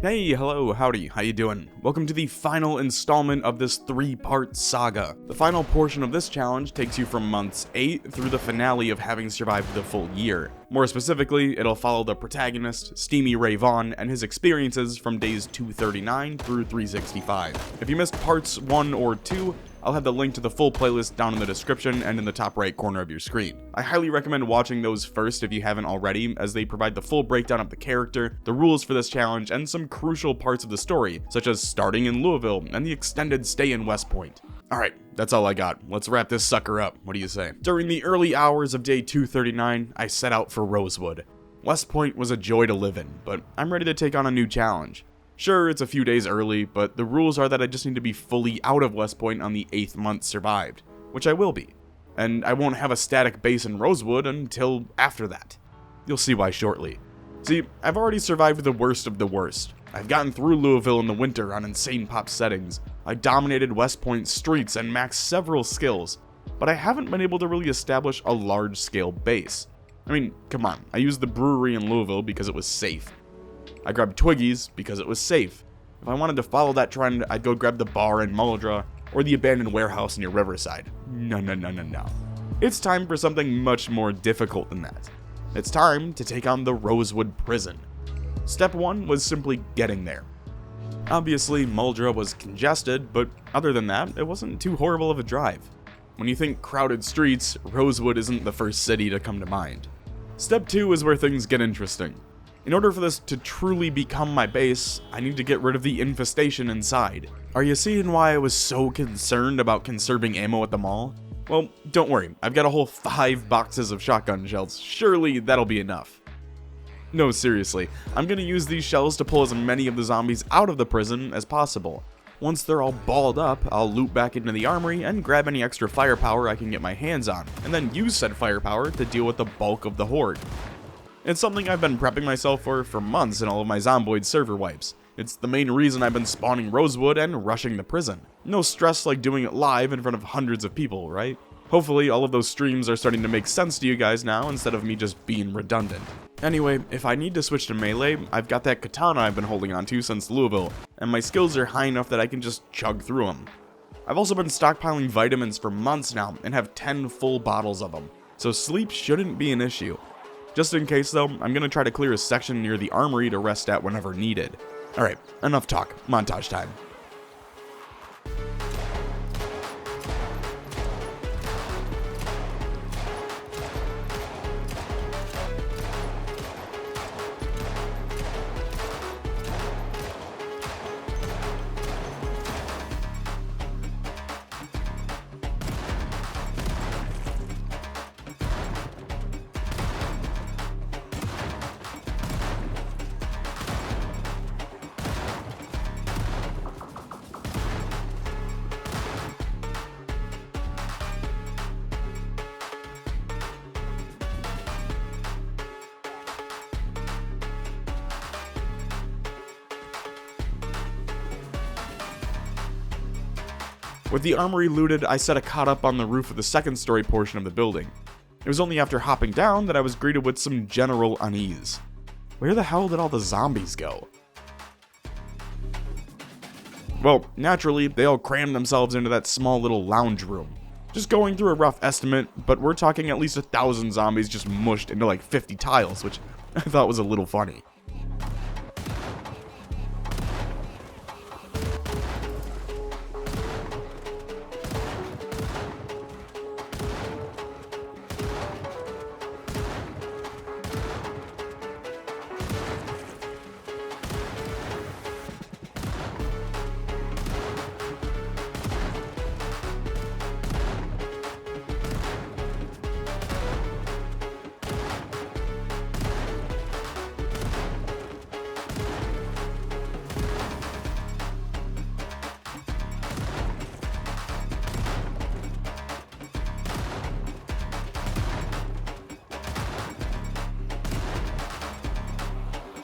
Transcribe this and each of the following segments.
Hey, hello, howdy, how you doing? Welcome to the final installment of this 3-part saga. The final portion of this challenge takes you from months 8 through the finale of having survived the full year. More specifically, it'll follow the protagonist, Steamy Ray Vaughan, and his experiences from days 239 through 365. If you missed parts 1 or 2, I'll have the link to the full playlist down in the description and in the top right corner of your screen. I highly recommend watching those first if you haven't already, as they provide the full breakdown of the character, the rules for this challenge, and some crucial parts of the story, such as starting in Louisville and the extended stay in West Point. Alright, that's all I got. Let's wrap this sucker up. What do you say? During the early hours of day 239, I set out for Rosewood. West Point was a joy to live in, but I'm ready to take on a new challenge. Sure, it's a few days early, but the rules are that I just need to be fully out of West Point on the 8th month survived, which I will be. And I won't have a static base in Rosewood until after that. You'll see why shortly. See, I've already survived the worst of the worst. I've gotten through Louisville in the winter on insane pop settings. I dominated West Point's streets and maxed several skills, but I haven't been able to really establish a large-scale base. I mean, come on, I used the brewery in Louisville because it was safe. I grabbed Twiggy's because it was safe. If I wanted to follow that trend, I'd go grab the bar in Muldra or the abandoned warehouse near Riverside. No. It's time for something much more difficult than that. It's time to take on the Rosewood prison. Step 1 was simply getting there. Obviously, Muldra was congested, but other than that, it wasn't too horrible of a drive. When you think crowded streets, Rosewood isn't the first city to come to mind. Step 2 is where things get interesting. In order for this to truly become my base, I need to get rid of the infestation inside. Are you seeing why I was so concerned about conserving ammo at the mall? Well, don't worry, I've got a whole 5 boxes of shotgun shells. Surely that'll be enough. No, seriously, I'm gonna use these shells to pull as many of the zombies out of the prison as possible. Once they're all balled up, I'll loot back into the armory and grab any extra firepower I can get my hands on, and then use said firepower to deal with the bulk of the horde. It's something I've been prepping myself for months in all of my Zomboid server wipes. It's the main reason I've been spawning Rosewood and rushing the prison. No stress like doing it live in front of hundreds of people, right? Hopefully all of those streams are starting to make sense to you guys now instead of me just being redundant. Anyway, if I need to switch to melee, I've got that katana I've been holding onto since Louisville, and my skills are high enough that I can just chug through them. I've also been stockpiling vitamins for months now and have 10 full bottles of them, so sleep shouldn't be an issue. Just in case though, I'm gonna try to clear a section near the armory to rest at whenever needed. Alright, enough talk, montage time. With the armory looted, I set a cot up on the roof of the second story portion of the building. It was only after hopping down that I was greeted with some general unease. Where the hell did all the zombies go? Well, naturally, they all crammed themselves into that small little lounge room. Just going through a rough estimate, but we're talking at least 1,000 zombies just mushed into like 50 tiles, which I thought was a little funny.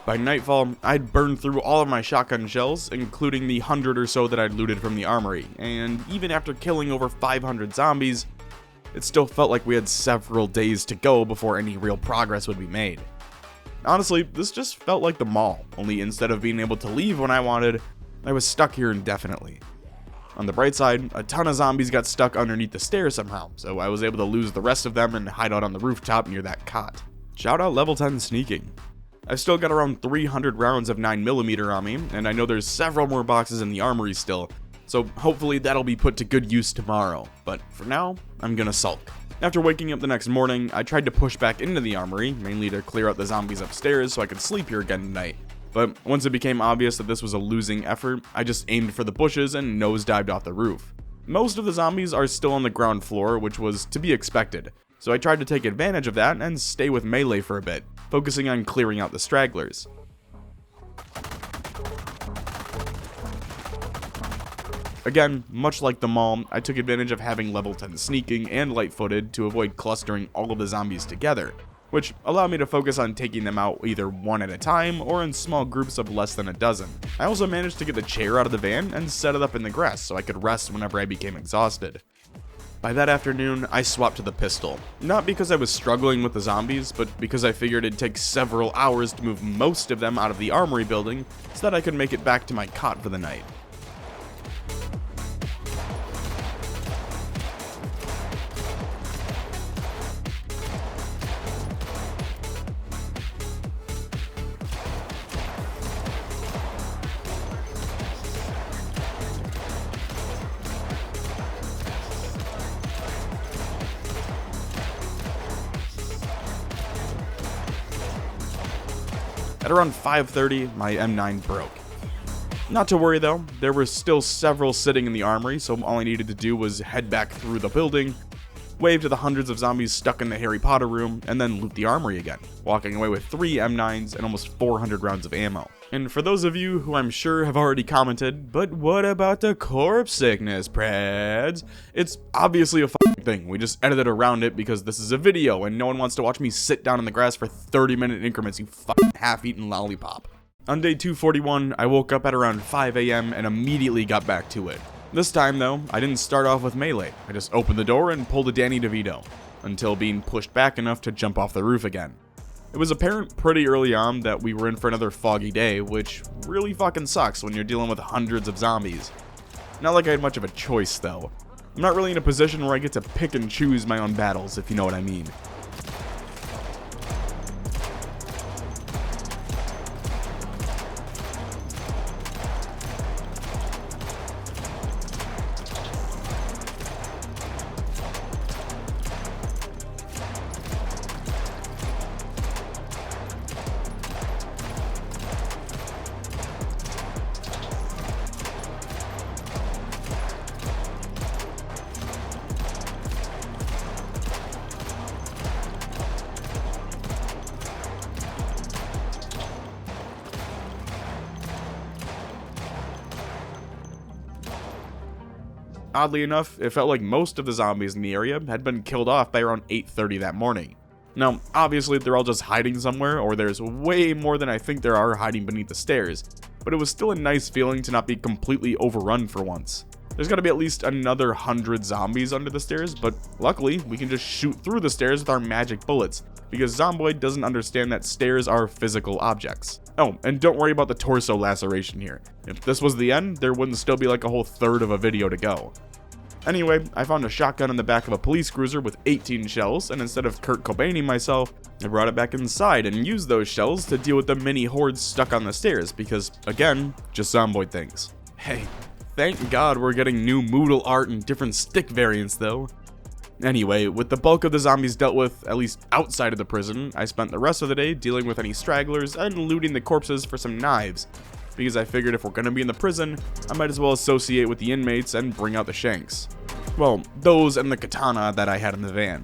By nightfall, I'd burned through all of my shotgun shells, including the 100 or so that I'd looted from the armory, and even after killing over 500 zombies, it still felt like we had several days to go before any real progress would be made. Honestly, this just felt like the mall, only instead of being able to leave when I wanted, I was stuck here indefinitely. On the bright side, a ton of zombies got stuck underneath the stairs somehow, so I was able to lose the rest of them and hide out on the rooftop near that cot. Shout out level 10 sneaking. I've still got around 300 rounds of 9mm on me, and I know there's several more boxes in the armory still, so hopefully that'll be put to good use tomorrow, but for now, I'm gonna sulk. After waking up the next morning, I tried to push back into the armory, mainly to clear out the zombies upstairs so I could sleep here again tonight. But once it became obvious that this was a losing effort, I just aimed for the bushes and nosedived off the roof. Most of the zombies are still on the ground floor, which was to be expected, so I tried to take advantage of that and stay with melee for a bit, focusing on clearing out the stragglers. Again, much like the mall, I took advantage of having level 10 sneaking and light-footed to avoid clustering all of the zombies together, which allowed me to focus on taking them out either one at a time or in small groups of less than a dozen. I also managed to get the chair out of the van and set it up in the grass so I could rest whenever I became exhausted. By that afternoon, I swapped to the pistol, not because I was struggling with the zombies, but because I figured it'd take several hours to move most of them out of the armory building so that I could make it back to my cot for the night. At around 5:30, my M9 broke. Not to worry though, there were still several sitting in the armory, so all I needed to do was head back through the building, wave to the hundreds of zombies stuck in the Harry Potter room, and then loot the armory again, walking away with 3 M9s and almost 400 rounds of ammo. And for those of you who I'm sure have already commented, but what about the corpse sickness, Preds? It's obviously a fucking thing. We just edited around it because this is a video and no one wants to watch me sit down in the grass for 30-minute increments, you fucking half-eaten lollipop. On day 241, I woke up at around 5 AM and immediately got back to it. This time though, I didn't start off with melee. I just opened the door and pulled a Danny DeVito, until being pushed back enough to jump off the roof again. It was apparent pretty early on that we were in for another foggy day, which really fucking sucks when you're dealing with hundreds of zombies. Not like I had much of a choice though. I'm not really in a position where I get to pick and choose my own battles, if you know what I mean. Oddly enough, it felt like most of the zombies in the area had been killed off by around 8:30 that morning. Now, obviously they're all just hiding somewhere, or there's way more than I think there are hiding beneath the stairs, but it was still a nice feeling to not be completely overrun for once. There's gotta be at least another 100 zombies under the stairs, but luckily we can just shoot through the stairs with our magic bullets, because Zomboid doesn't understand that stairs are physical objects. Oh, and don't worry about the torso laceration here. If this was the end, there wouldn't still be like a whole third of a video to go. Anyway, I found a shotgun in the back of a police cruiser with 18 shells, and instead of Kurt Cobaining myself, I brought it back inside and used those shells to deal with the mini hordes stuck on the stairs, because, again, just Zomboid things. Hey, thank God we're getting new Moodle art and different stick variants though. Anyway, with the bulk of the zombies dealt with, at least outside of the prison, I spent the rest of the day dealing with any stragglers and looting the corpses for some knives, because I figured if we're gonna be in the prison, I might as well associate with the inmates and bring out the shanks. Well, those and the katana that I had in the van.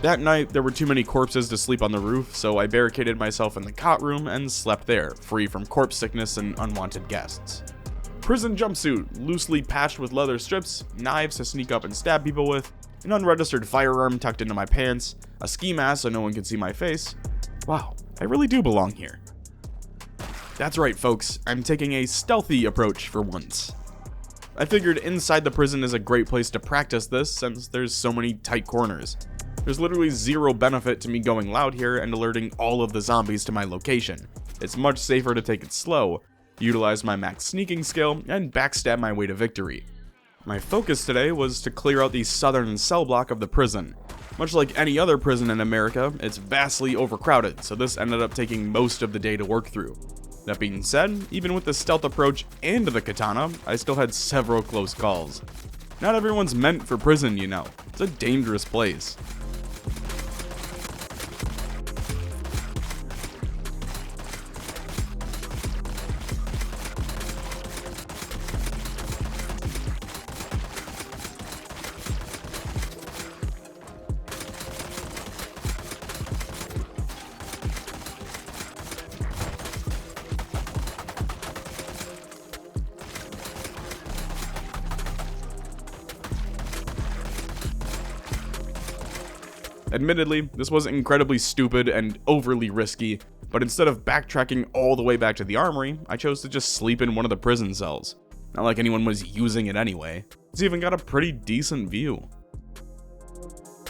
That night, there were too many corpses to sleep on the roof, so I barricaded myself in the cot room and slept there, free from corpse sickness and unwanted guests. Prison jumpsuit, loosely patched with leather strips, knives to sneak up and stab people with, an unregistered firearm tucked into my pants, a ski mask so no one can see my face. Wow, I really do belong here. That's right, folks, I'm taking a stealthy approach for once. I figured inside the prison is a great place to practice this since there's so many tight corners. There's literally zero benefit to me going loud here and alerting all of the zombies to my location. It's much safer to take it slow, utilize my max sneaking skill, and backstab my way to victory. My focus today was to clear out the southern cell block of the prison. Much like any other prison in America, it's vastly overcrowded, so this ended up taking most of the day to work through. That being said, even with the stealth approach and the katana, I still had several close calls. Not everyone's meant for prison, you know. It's a dangerous place. Admittedly, this was incredibly stupid and overly risky, but instead of backtracking all the way back to the armory, I chose to just sleep in one of the prison cells. Not like anyone was using it anyway. It's even got a pretty decent view.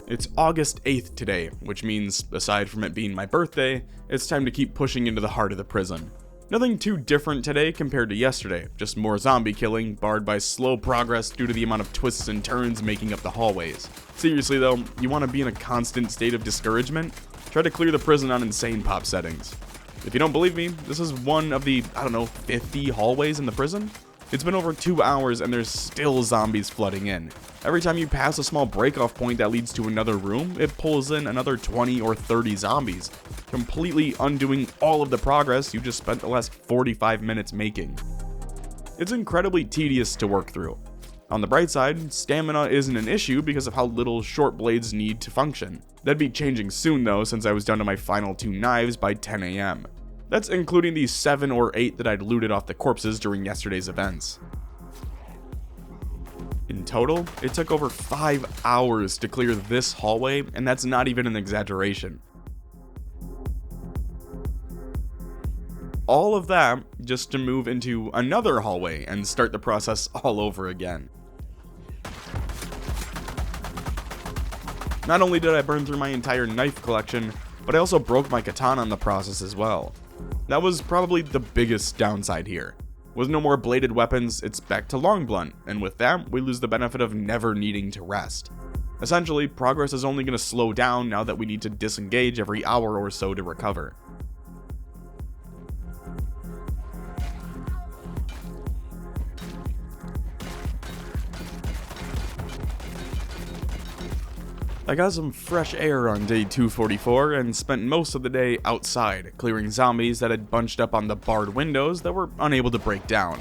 It's August 8th today, which means, aside from it being my birthday, it's time to keep pushing into the heart of the prison. Nothing too different today compared to yesterday, just more zombie killing, barred by slow progress due to the amount of twists and turns making up the hallways. Seriously though, you want to be in a constant state of discouragement? Try to clear the prison on insane pop settings. If you don't believe me, this is one of the, 50 hallways in the prison? It's been over 2 hours and there's still zombies flooding in. Every time you pass a small break-off point that leads to another room, it pulls in another 20 or 30 zombies, completely undoing all of the progress you just spent the last 45 minutes making. It's incredibly tedious to work through. On the bright side, stamina isn't an issue because of how little short blades need to function. That'd be changing soon though, since I was down to my final 2 knives by 10 AM. That's including the 7 or 8 that I'd looted off the corpses during yesterday's events. In total, it took over 5 hours to clear this hallway, and that's not even an exaggeration. All of that just to move into another hallway and start the process all over again. Not only did I burn through my entire knife collection, but I also broke my katana in the process as well. That was probably the biggest downside here. With no more bladed weapons, it's back to long blunt, and with that, we lose the benefit of never needing to rest. Essentially, progress is only going to slow down now that we need to disengage every hour or so to recover. I got some fresh air on day 244 and spent most of the day outside, clearing zombies that had bunched up on the barred windows that were unable to break down.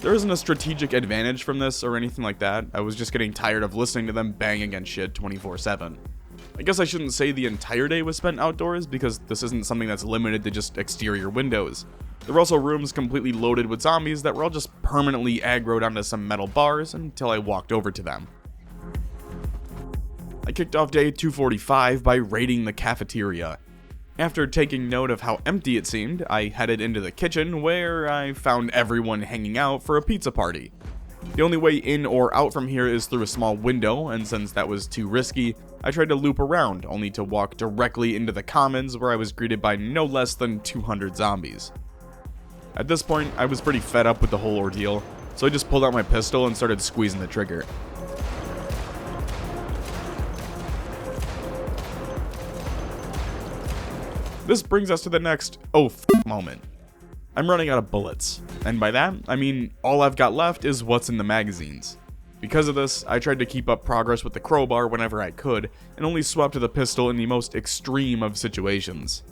There isn't a strategic advantage from this or anything like that, I was just getting tired of listening to them bang against shit 24/7. I guess I shouldn't say the entire day was spent outdoors because this isn't something that's limited to just exterior windows. There were also rooms completely loaded with zombies that were all just permanently aggroed onto some metal bars until I walked over to them. I kicked off day 245 by raiding the cafeteria. After taking note of how empty it seemed, I headed into the kitchen where I found everyone hanging out for a pizza party. The only way in or out from here is through a small window, and since that was too risky, I tried to loop around, only to walk directly into the commons where I was greeted by no less than 200 zombies. At this point, I was pretty fed up with the whole ordeal, so I just pulled out my pistol and started squeezing the trigger. This brings us to the next moment. I'm running out of bullets, and by that, I mean all I've got left is what's in the magazines. Because of this, I tried to keep up progress with the crowbar whenever I could, and only swapped to the pistol in the most extreme of situations.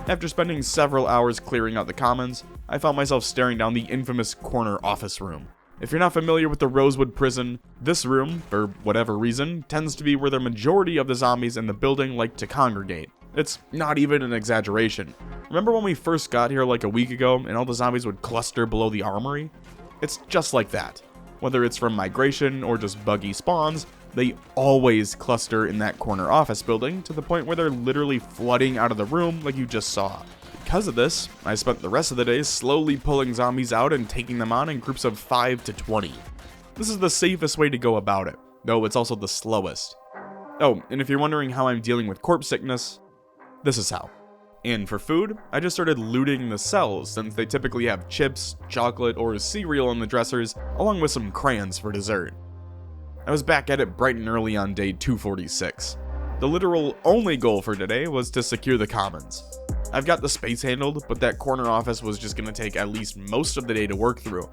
After spending several hours clearing out the commons, I found myself staring down the infamous corner office room. If you're not familiar with the Rosewood prison, this room, for whatever reason, tends to be where the majority of the zombies in the building like to congregate. It's not even an exaggeration. Remember when we first got here like a week ago and all the zombies would cluster below the armory? It's just like that. Whether it's from migration or just buggy spawns, they always cluster in that corner office building to the point where they're literally flooding out of the room like you just saw. Because of this, I spent the rest of the day slowly pulling zombies out and taking them on in groups of 5 to 20. This is the safest way to go about it, though it's also the slowest. Oh, and if you're wondering how I'm dealing with corpse sickness, this is how. And for food, I just started looting the cells since they typically have chips, chocolate, or cereal in the dressers, along with some crayons for dessert. I was back at it bright and early on day 246. The literal only goal for today was to secure the commons. I've got the space handled, but that corner office was just going to take at least most of the day to work through,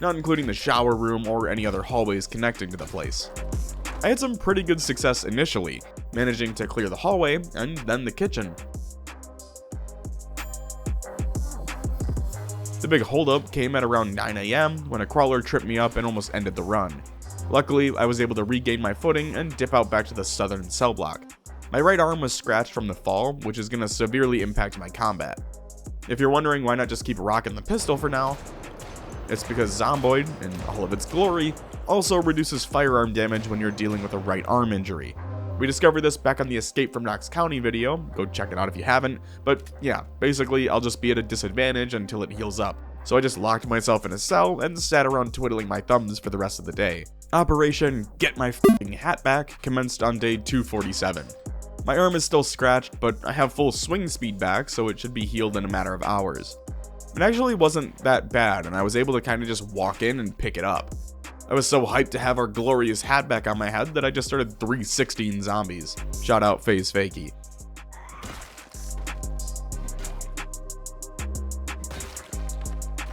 not including the shower room or any other hallways connecting to the place. I had some pretty good success initially, managing to clear the hallway and then the kitchen. The big holdup came at around 9 AM when a crawler tripped me up and almost ended the run. Luckily, I was able to regain my footing and dip out back to the southern cell block. My right arm was scratched from the fall, which is going to severely impact my combat. If you're wondering why not just keep rocking the pistol for now, it's because Zomboid, in all of its glory, also reduces firearm damage when you're dealing with a right arm injury. We discovered this back on the Escape from Knox County video, go check it out if you haven't, but yeah, basically I'll just be at a disadvantage until it heals up. So I just locked myself in a cell and sat around twiddling my thumbs for the rest of the day. Operation Get My F***ing Hat Back commenced on day 247. My arm is still scratched, but I have full swing speed back, so it should be healed in a matter of hours. It actually wasn't that bad, and I was able to kind of just walk in and pick it up. I was so hyped to have our glorious hat back on my head that I just started 316 zombies. Shout out FaZe Fakey.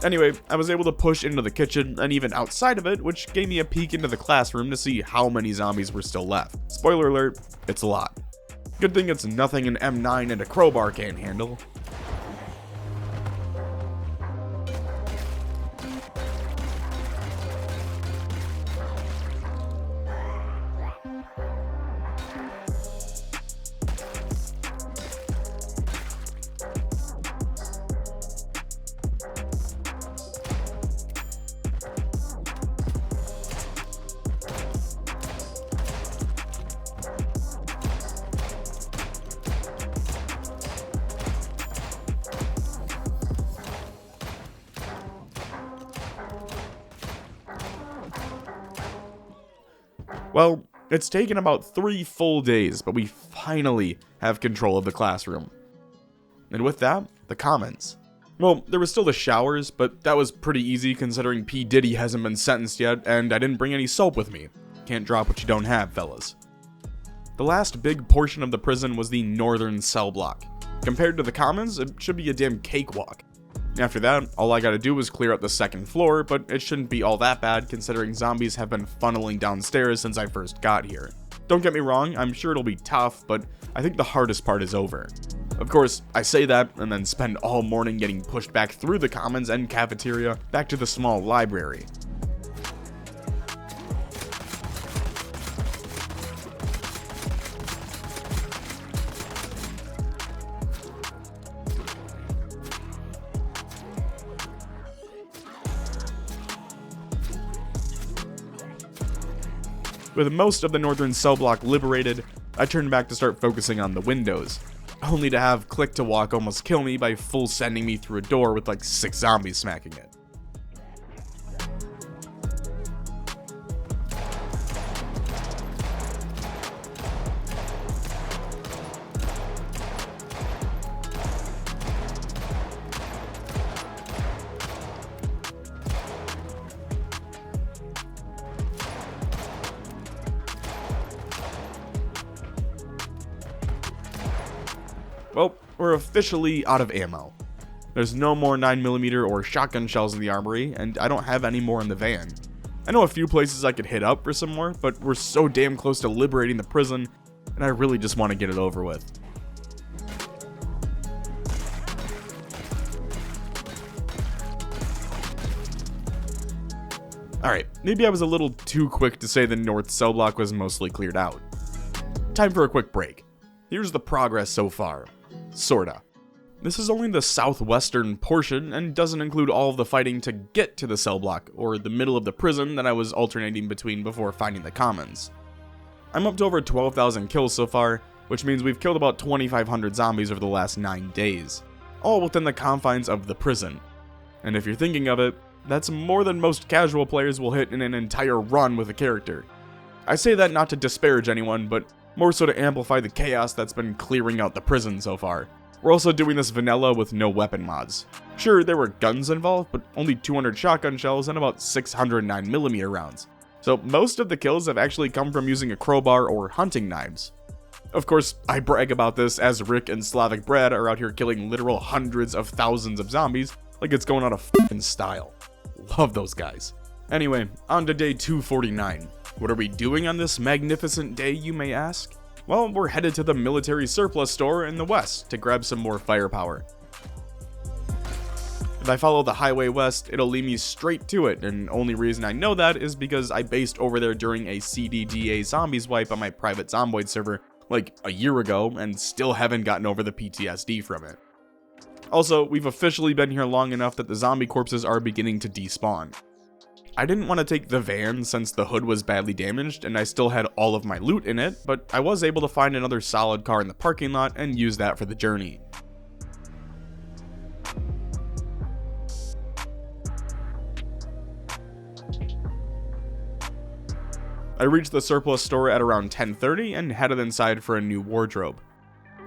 Anyway, I was able to push into the kitchen and even outside of it, which gave me a peek into the classroom to see how many zombies were still left. Spoiler alert, it's a lot. Good thing it's nothing an M9 and a crowbar can't handle. Well, it's taken about 3 full days, but we finally have control of the classroom. And with that, the commons. Well, there was still the showers, but that was pretty easy considering P. Diddy hasn't been sentenced yet, and I didn't bring any soap with me. Can't drop what you don't have, fellas. The last big portion of the prison was the northern cell block. Compared to the commons, it should be a damn cakewalk. After that, all I gotta do is clear up the second floor, but it shouldn't be all that bad considering zombies have been funneling downstairs since I first got here. Don't get me wrong, I'm sure it'll be tough, but I think the hardest part is over. Of course, I say that and then spend all morning getting pushed back through the commons and cafeteria back to the small library. With most of the northern cell block liberated, I turned back to start focusing on the windows, only to have Click to Walk almost kill me by full sending me through a door with like 6 zombies smacking it. Well, we're officially out of ammo. There's no more 9mm or shotgun shells in the armory, and I don't have any more in the van. I know a few places I could hit up for some more, but we're so damn close to liberating the prison, and I really just want to get it over with. Alright, maybe I was a little too quick to say the north cell block was mostly cleared out. Time for a quick break. Here's the progress so far. Sorta. This is only the southwestern portion and doesn't include all of the fighting to get to the cell block, or the middle of the prison that I was alternating between before finding the commons. I'm up to over 12,000 kills so far, which means we've killed about 2,500 zombies over the last 9 days, all within the confines of the prison. And if you're thinking of it, that's more than most casual players will hit in an entire run with a character. I say that not to disparage anyone, but more so to amplify the chaos that's been clearing out the prison so far. We're also doing this vanilla with no weapon mods. Sure, there were guns involved, but only 200 shotgun shells and about 600 9mm rounds. So most of the kills have actually come from using a crowbar or hunting knives. Of course, I brag about this as Rick and Slavic Brad are out here killing literal hundreds of thousands of zombies like it's going out of f***ing style. Love those guys. Anyway, on to day 249. What are we doing on this magnificent day, you may ask? Well, we're headed to the military surplus store in the west to grab some more firepower. If I follow the highway west, it'll lead me straight to it, and only reason I know that is because I based over there during a CDGA zombies wipe on my private Zomboid server like a year ago and still haven't gotten over the PTSD from it. Also, we've officially been here long enough that the zombie corpses are beginning to despawn. I didn't want to take the van since the hood was badly damaged and I still had all of my loot in it, but I was able to find another solid car in the parking lot and use that for the journey. I reached the surplus store at around 10:30 and headed inside for a new wardrobe.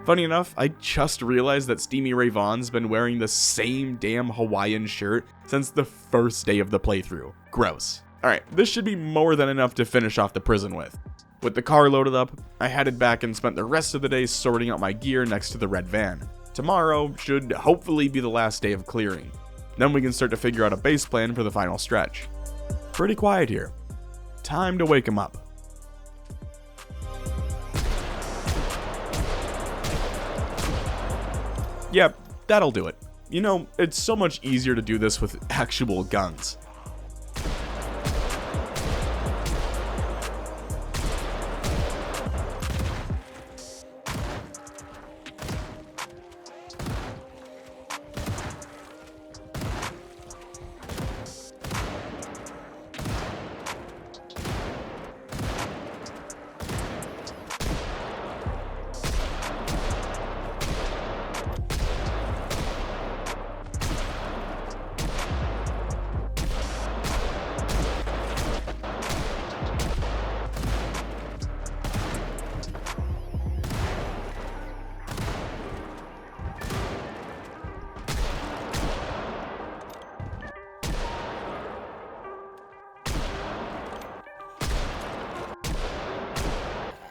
Funny enough, I just realized that Steamy Ray Vaughan's been wearing the same damn Hawaiian shirt since the first day of the playthrough. Gross. Alright, this should be more than enough to finish off the prison with. With the car loaded up, I headed back and spent the rest of the day sorting out my gear next to the red van. Tomorrow should hopefully be the last day of clearing. Then we can start to figure out a base plan for the final stretch. Pretty quiet here. Time to wake him up. Yep, that'll do it. You know, it's so much easier to do this with actual guns.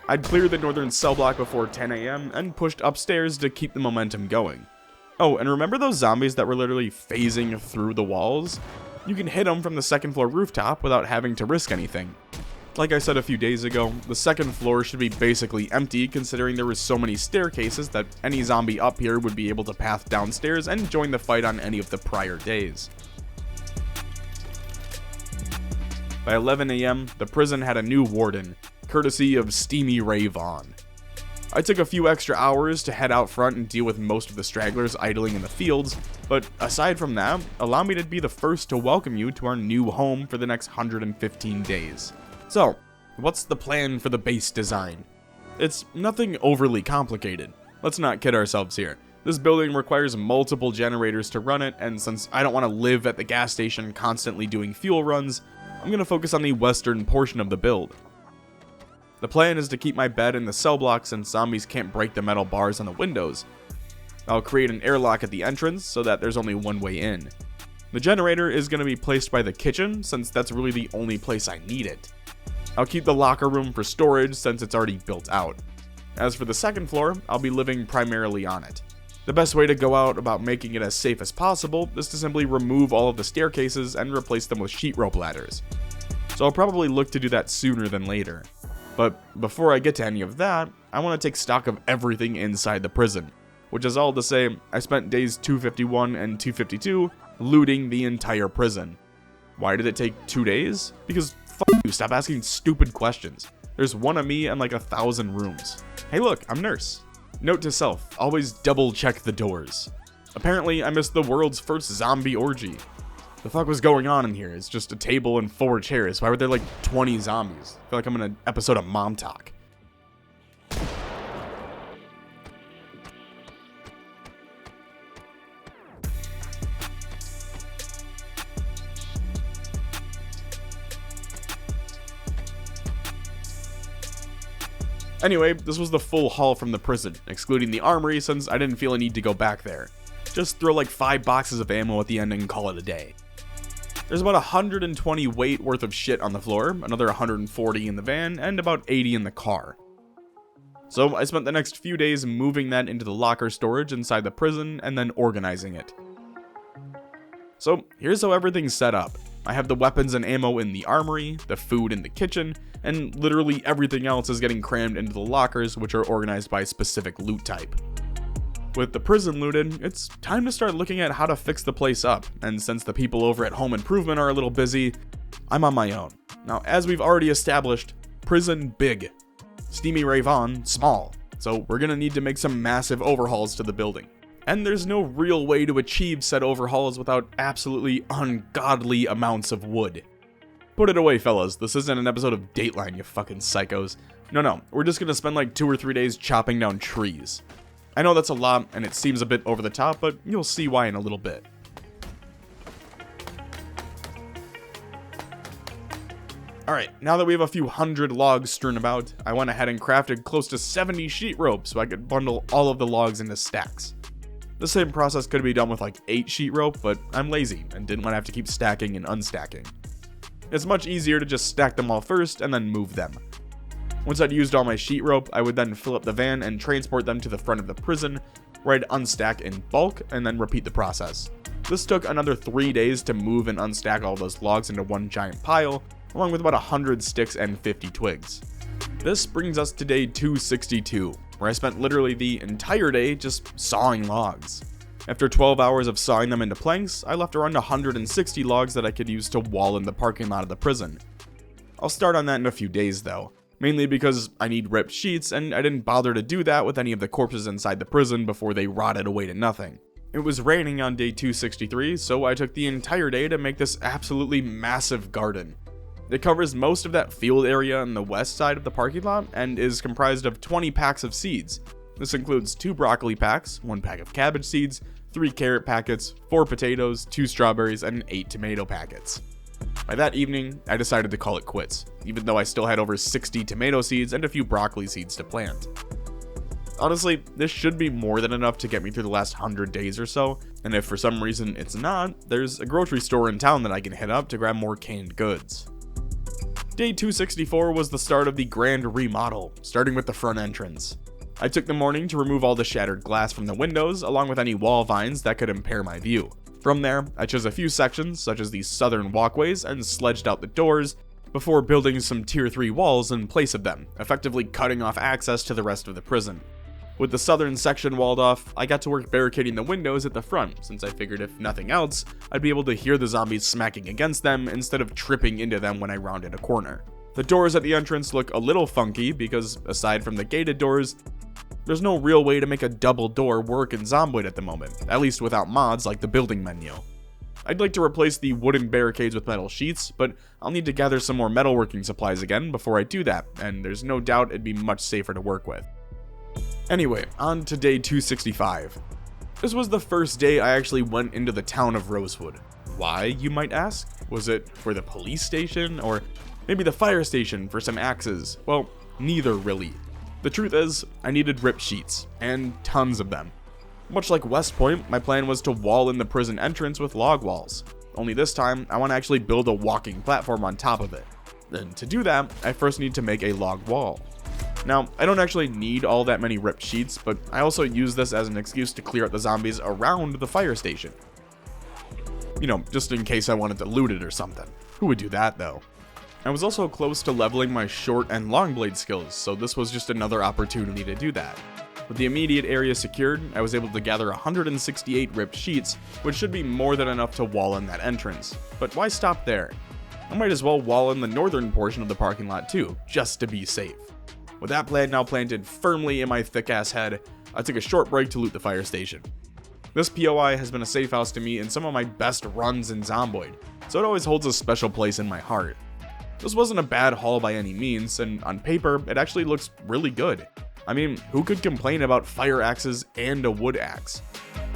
I'd cleared the northern cell block before 10 AM and pushed upstairs to keep the momentum going. Oh, and remember those zombies that were literally phasing through the walls? You can hit them from the second floor rooftop without having to risk anything. Like I said a few days ago, the second floor should be basically empty considering there were so many staircases that any zombie up here would be able to path downstairs and join the fight on any of the prior days. By 11 AM, the prison had a new warden, courtesy of Steamy Ray Vaughan. I took a few extra hours to head out front and deal with most of the stragglers idling in the fields, but aside from that, allow me to be the first to welcome you to our new home for the next 115 days. So, what's the plan for the base design? It's nothing overly complicated. Let's not kid ourselves here. This building requires multiple generators to run it, and since I don't want to live at the gas station constantly doing fuel runs, I'm going to focus on the western portion of the build. The plan is to keep my bed in the cell block since zombies can't break the metal bars on the windows. I'll create an airlock at the entrance so that there's only one way in. The generator is going to be placed by the kitchen since that's really the only place I need it. I'll keep the locker room for storage since it's already built out. As for the second floor, I'll be living primarily on it. The best way to go out about making it as safe as possible is to simply remove all of the staircases and replace them with sheetrope ladders. So I'll probably look to do that sooner than later. But before I get to any of that, I want to take stock of everything inside the prison, which is all to say, I spent days 251 and 252 looting the entire prison. Why did it take 2 days? Because fuck you, stop asking stupid questions. There's one of me and like 1,000 rooms. Hey look, I'm Nurse. Note to self, always double check the doors. Apparently, I missed the world's first zombie orgy. The fuck was going on in here? It's just a table and 4 chairs. Why were there like 20 zombies? I feel like I'm in an episode of Mom Talk. Anyway, this was the full haul from the prison, excluding the armory since I didn't feel a need to go back there. Just throw like 5 boxes of ammo at the end and call it a day. There's about 120 weight worth of shit on the floor, another 140 in the van, and about 80 in the car. So I spent the next few days moving that into the locker storage inside the prison and then organizing it. So here's how everything's set up. I have the weapons and ammo in the armory, the food in the kitchen, and literally everything else is getting crammed into the lockers, which are organized by specific loot type. With the prison looted, it's time to start looking at how to fix the place up, and since the people over at Home Improvement are a little busy, I'm on my own. Now, as we've already established, prison big, Steamy Ray Vaughan small, so we're gonna need to make some massive overhauls to the building. And there's no real way to achieve said overhauls without absolutely ungodly amounts of wood. Put it away, fellas, this isn't an episode of Dateline, you fucking psychos. No, we're just gonna spend like 2 or 3 days chopping down trees. I know that's a lot, and it seems a bit over the top, but you'll see why in a little bit. Alright, now that we have a few hundred logs strewn about, I went ahead and crafted close to 70 sheet rope so I could bundle all of the logs into stacks. The same process could be done with like 8 sheet rope, but I'm lazy and didn't want to have to keep stacking and unstacking. It's much easier to just stack them all first and then move them. Once I'd used all my sheet rope, I would then fill up the van and transport them to the front of the prison, where I'd unstack in bulk and then repeat the process. This took another 3 days to move and unstack all those logs into one giant pile, along with about 100 sticks and 50 twigs. This brings us to day 262, where I spent literally the entire day just sawing logs. After 12 hours of sawing them into planks, I left around 160 logs that I could use to wall in the parking lot of the prison. I'll start on that in a few days though, mainly because I need ripped sheets and I didn't bother to do that with any of the corpses inside the prison before they rotted away to nothing. It was raining on day 263, so I took the entire day to make this absolutely massive garden. It covers most of that field area on the west side of the parking lot and is comprised of 20 packs of seeds. This includes 2 broccoli packs, 1 pack of cabbage seeds, 3 carrot packets, 4 potatoes, 2 strawberries, and 8 tomato packets. By that evening, I decided to call it quits, even though I still had over 60 tomato seeds and a few broccoli seeds to plant. Honestly, this should be more than enough to get me through the last 100 days or so, and if for some reason it's not, there's a grocery store in town that I can hit up to grab more canned goods. Day 264 was the start of the grand remodel, starting with the front entrance. I took the morning to remove all the shattered glass from the windows, along with any wall vines that could impair my view. From there, I chose a few sections, such as the southern walkways, and sledged out the doors, before building some tier 3 walls in place of them, effectively cutting off access to the rest of the prison. With the southern section walled off, I got to work barricading the windows at the front, since I figured if nothing else, I'd be able to hear the zombies smacking against them instead of tripping into them when I rounded a corner. The doors at the entrance look a little funky because, aside from the gated doors, there's no real way to make a double door work in Zomboid at the moment, at least without mods like the building menu. I'd like to replace the wooden barricades with metal sheets, but I'll need to gather some more metalworking supplies again before I do that, and there's no doubt it'd be much safer to work with. Anyway, on to day 265. This was the first day I actually went into the town of Rosewood. Why, you might ask? Was it for the police station, or maybe the fire station for some axes? Well, neither really. The truth is, I needed ripped sheets, and tons of them. Much like West Point, my plan was to wall in the prison entrance with log walls. Only this time, I want to actually build a walking platform on top of it. Then to do that, I first need to make a log wall. Now, I don't actually need all that many ripped sheets, but I also use this as an excuse to clear out the zombies around the fire station. You know, just in case I wanted to loot it or something. Who would do that though? I was also close to leveling my short and long blade skills, so this was just another opportunity to do that. With the immediate area secured, I was able to gather 168 ripped sheets, which should be more than enough to wall in that entrance. But why stop there? I might as well wall in the northern portion of the parking lot too, just to be safe. With that plan now planted firmly in my thick ass head, I took a short break to loot the fire station. This POI has been a safe house to me in some of my best runs in Zomboid, so it always holds a special place in my heart. This wasn't a bad haul by any means, and on paper, it actually looks really good. I mean, who could complain about fire axes and a wood axe?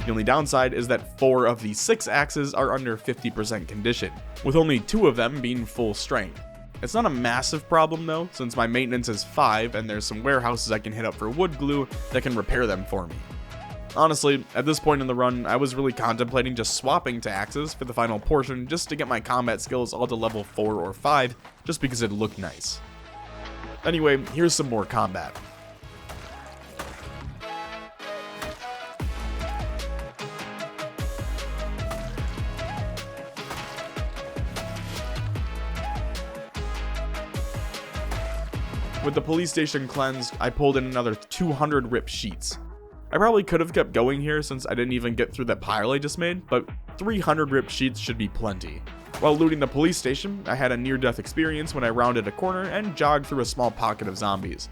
The only downside is that 4 of the 6 axes are under 50% condition, with only 2 of them being full strength. It's not a massive problem though, since my maintenance is 5 and there's some warehouses I can hit up for wood glue that can repair them for me. Honestly, at this point in the run, I was really contemplating just swapping to axes for the final portion just to get my combat skills all to level 4 or 5, just because it looked nice. Anyway, here's some more combat. With the police station cleansed, I pulled in another 200 ripped sheets. I probably could have kept going here since I didn't even get through that pile I just made, but 300 ripped sheets should be plenty. While looting the police station, I had a near-death experience when I rounded a corner and jogged through a small pocket of zombies.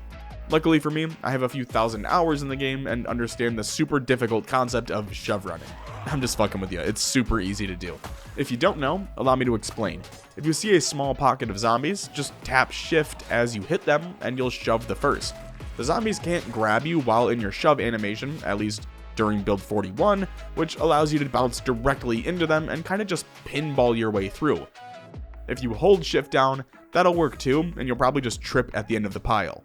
Luckily for me, I have a few thousand hours in the game and understand the super difficult concept of shove running. I'm just fucking with you, it's super easy to do. If you don't know, allow me to explain. If you see a small pocket of zombies, just tap shift as you hit them and you'll shove the first. The zombies can't grab you while in your shove animation, at least during build 41, which allows you to bounce directly into them and kind of just pinball your way through. If you hold shift down, that'll work too, and you'll probably just trip at the end of the pile.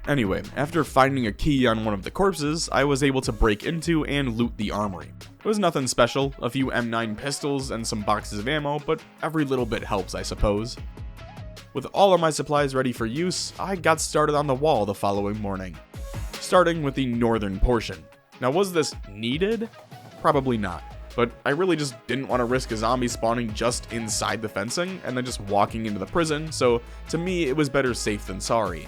Anyway, after finding a key on one of the corpses, I was able to break into and loot the armory. It was nothing special, a few M9 pistols and some boxes of ammo, but every little bit helps, I suppose. With all of my supplies ready for use, I got started on the wall the following morning. Starting with the northern portion. Now, was this needed? Probably not, but I really just didn't want to risk a zombie spawning just inside the fencing and then just walking into the prison, so to me it was better safe than sorry.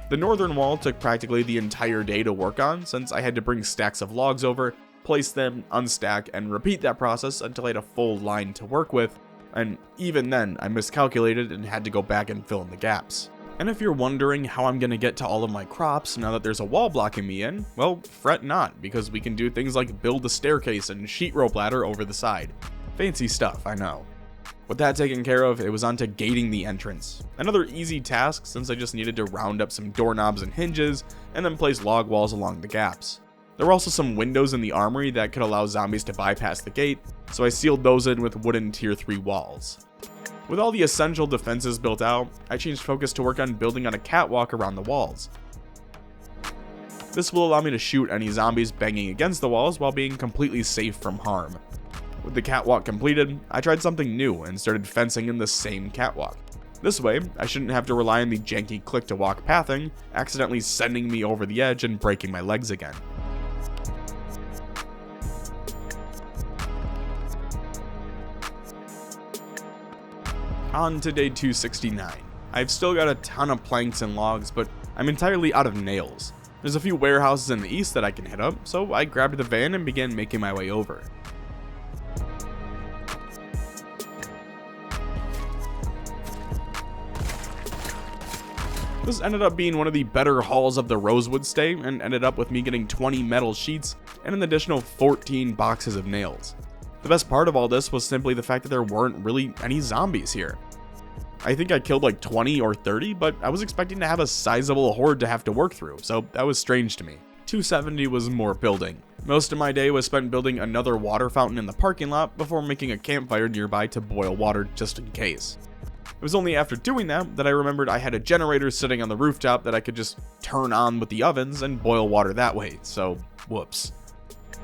The northern wall took practically the entire day to work on, since I had to bring stacks of logs over, place them, unstack, and repeat that process until I had a full line to work with, and even then I miscalculated and had to go back and fill in the gaps. And if you're wondering how I'm gonna get to all of my crops now that there's a wall blocking me in, well, fret not, because we can do things like build a staircase and sheet rope ladder over the side. Fancy stuff, I know. With that taken care of, it was on to gating the entrance. Another easy task since I just needed to round up some doorknobs and hinges, and then place log walls along the gaps. There were also some windows in the armory that could allow zombies to bypass the gate, so I sealed those in with wooden tier 3 walls. With all the essential defenses built out, I changed focus to work on building on a catwalk around the walls. This will allow me to shoot any zombies banging against the walls while being completely safe from harm. With the catwalk completed, I tried something new and started fencing in the same catwalk. This way, I shouldn't have to rely on the janky click-to-walk pathing, accidentally sending me over the edge and breaking my legs again. On to day 269. I've still got a ton of planks and logs, but I'm entirely out of nails. There's a few warehouses in the east that I can hit up, so I grabbed the van and began making my way over. This ended up being one of the better hauls of the Rosewood stay, and ended up with me getting 20 metal sheets and an additional 14 boxes of nails. The best part of all this was simply the fact that there weren't really any zombies here. I think I killed like 20 or 30, but I was expecting to have a sizable horde to have to work through, so that was strange to me. 270 was more building. Most of my day was spent building another water fountain in the parking lot before making a campfire nearby to boil water just in case. It was only after doing that I remembered I had a generator sitting on the rooftop that I could just turn on with the ovens and boil water that way, so whoops.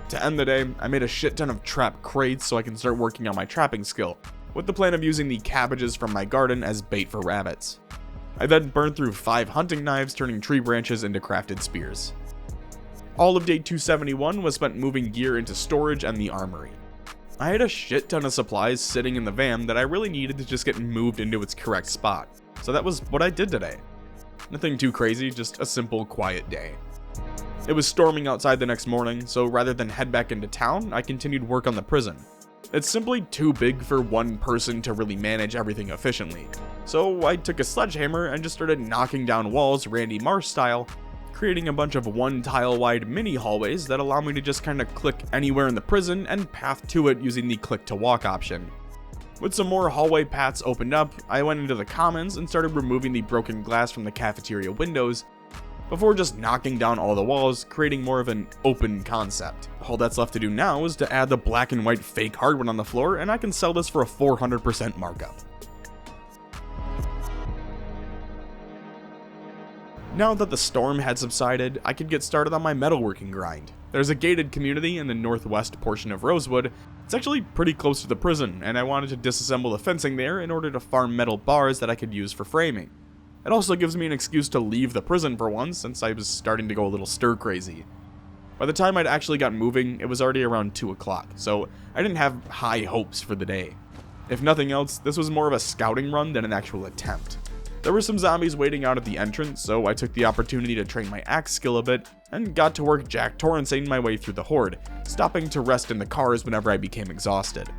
To end the day, I made a shit ton of trap crates so I can start working on my trapping skill, with the plan of using the cabbages from my garden as bait for rabbits. I then burned through 5 hunting knives, turning tree branches into crafted spears. All of day 271 was spent moving gear into storage and the armory. I had a shit ton of supplies sitting in the van that I really needed to just get moved into its correct spot, so that was what I did today. Nothing too crazy, just a simple, quiet day. It was storming outside the next morning, so rather than head back into town, I continued work on the prison. It's simply too big for one person to really manage everything efficiently, so I took a sledgehammer and just started knocking down walls Randy Marsh style, creating a bunch of one tile wide mini hallways that allow me to just kinda click anywhere in the prison and path to it using the click to walk option. With some more hallway paths opened up, I went into the commons and started removing the broken glass from the cafeteria windows, before just knocking down all the walls, creating more of an open concept. All that's left to do now is to add the black and white fake hardwood on the floor, and I can sell this for a 400% markup. Now that the storm had subsided, I could get started on my metalworking grind. There's a gated community in the northwest portion of Rosewood. It's actually pretty close to the prison, and I wanted to disassemble the fencing there in order to farm metal bars that I could use for framing. It also gives me an excuse to leave the prison for once, since I was starting to go a little stir-crazy. By the time I'd actually got moving, it was already around 2 o'clock, so I didn't have high hopes for the day. If nothing else, this was more of a scouting run than an actual attempt. There were some zombies waiting out at the entrance, so I took the opportunity to train my axe skill a bit, and got to work Jack Torranceing my way through the horde, stopping to rest in the cars whenever I became exhausted.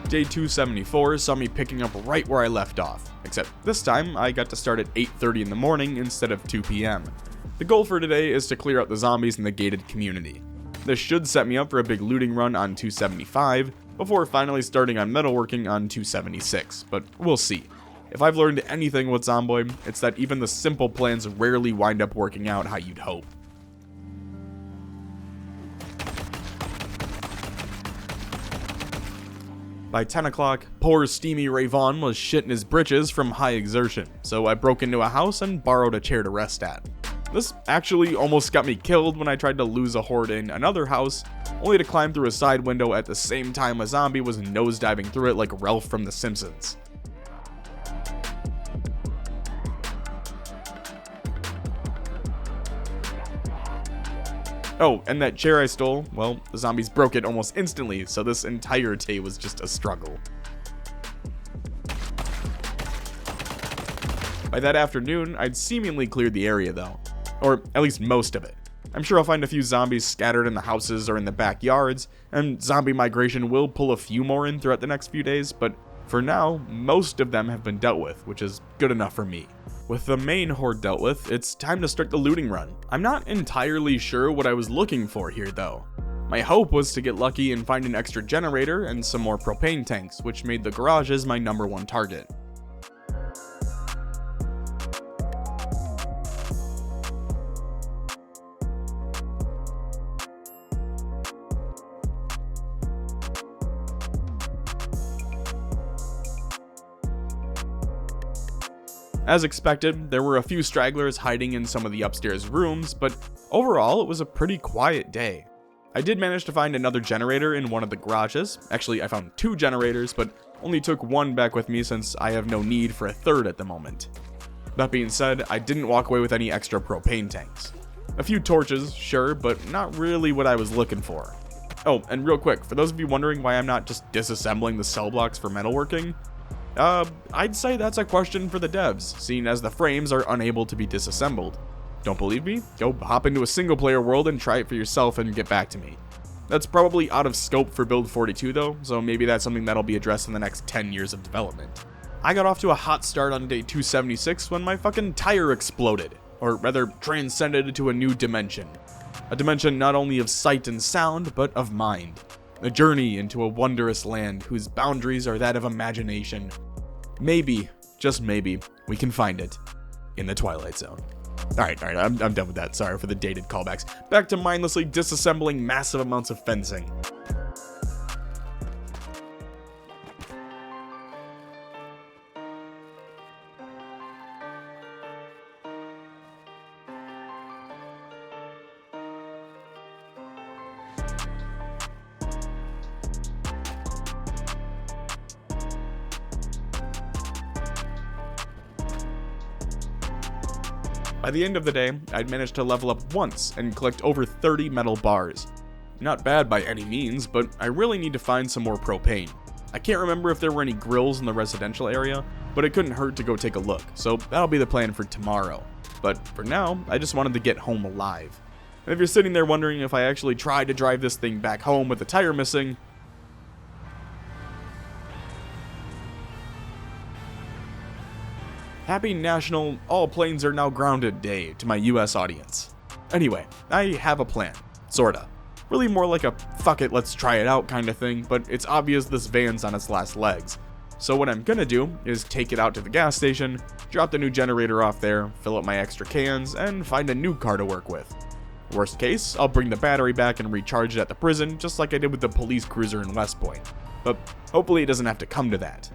Day 274 saw me picking up right where I left off, except this time I got to start at 8:30 in the morning instead of 2 p.m. The goal for today is to clear out the zombies in the gated community. This should set me up for a big looting run on 275, before finally starting on metalworking on 276, but we'll see. If I've learned anything with Zomboid, it's that even the simple plans rarely wind up working out how you'd hope. By 10 o'clock, poor Steamy Ray Vaughan was shitting his britches from high exertion, so I broke into a house and borrowed a chair to rest at. This actually almost got me killed when I tried to lose a horde in another house, only to climb through a side window at the same time a zombie was nosediving through it like Ralph from The Simpsons. Oh, and that chair I stole, well, the zombies broke it almost instantly, so this entire day was just a struggle. By that afternoon, I'd seemingly cleared the area though. Or at least most of it. I'm sure I'll find a few zombies scattered in the houses or in the backyards, and zombie migration will pull a few more in throughout the next few days, but for now, most of them have been dealt with, which is good enough for me. With the main horde dealt with, it's time to start the looting run. I'm not entirely sure what I was looking for here though. My hope was to get lucky and find an extra generator and some more propane tanks, which made the garages my #1 target. As expected, there were a few stragglers hiding in some of the upstairs rooms, but overall it was a pretty quiet day. I did manage to find another generator in one of the garages. Actually, I found 2 generators, but only took 1 back with me since I have no need for a 3rd at the moment. That being said, I didn't walk away with any extra propane tanks. A few torches, sure, but not really what I was looking for. Oh, and real quick, for those of you wondering why I'm not just disassembling the cell blocks for metalworking, I'd say that's a question for the devs, seeing as the frames are unable to be disassembled. Don't believe me? Go hop into a single player world and try it for yourself and get back to me. That's probably out of scope for build 42 though, so maybe that's something that'll be addressed in the next 10 years of development. I got off to a hot start on day 276 when my fucking tire exploded, or rather transcended to a new dimension. A dimension not only of sight and sound, but of mind. A journey into a wondrous land whose boundaries are that of imagination. Maybe, just maybe, we can find it in the Twilight Zone. Alright, I'm done with that. Sorry for the dated callbacks. Back to mindlessly disassembling massive amounts of fencing. By the end of the day, I'd managed to level up once and collect over 30 metal bars. Not bad by any means, but I really need to find some more propane. I can't remember if there were any grills in the residential area, but it couldn't hurt to go take a look, so that'll be the plan for tomorrow. But for now, I just wanted to get home alive. And if you're sitting there wondering if I actually tried to drive this thing back home with the tire missing, Happy National All Planes Are Now Grounded Day to my US audience. Anyway, I have a plan. Sorta. Really more like a fuck it, let's try it out kind of thing, but it's obvious this van's on its last legs. So what I'm gonna do is take it out to the gas station, drop the new generator off there, fill up my extra cans, and find a new car to work with. Worst case, I'll bring the battery back and recharge it at the prison, just like I did with the police cruiser in West Point. But hopefully it doesn't have to come to that.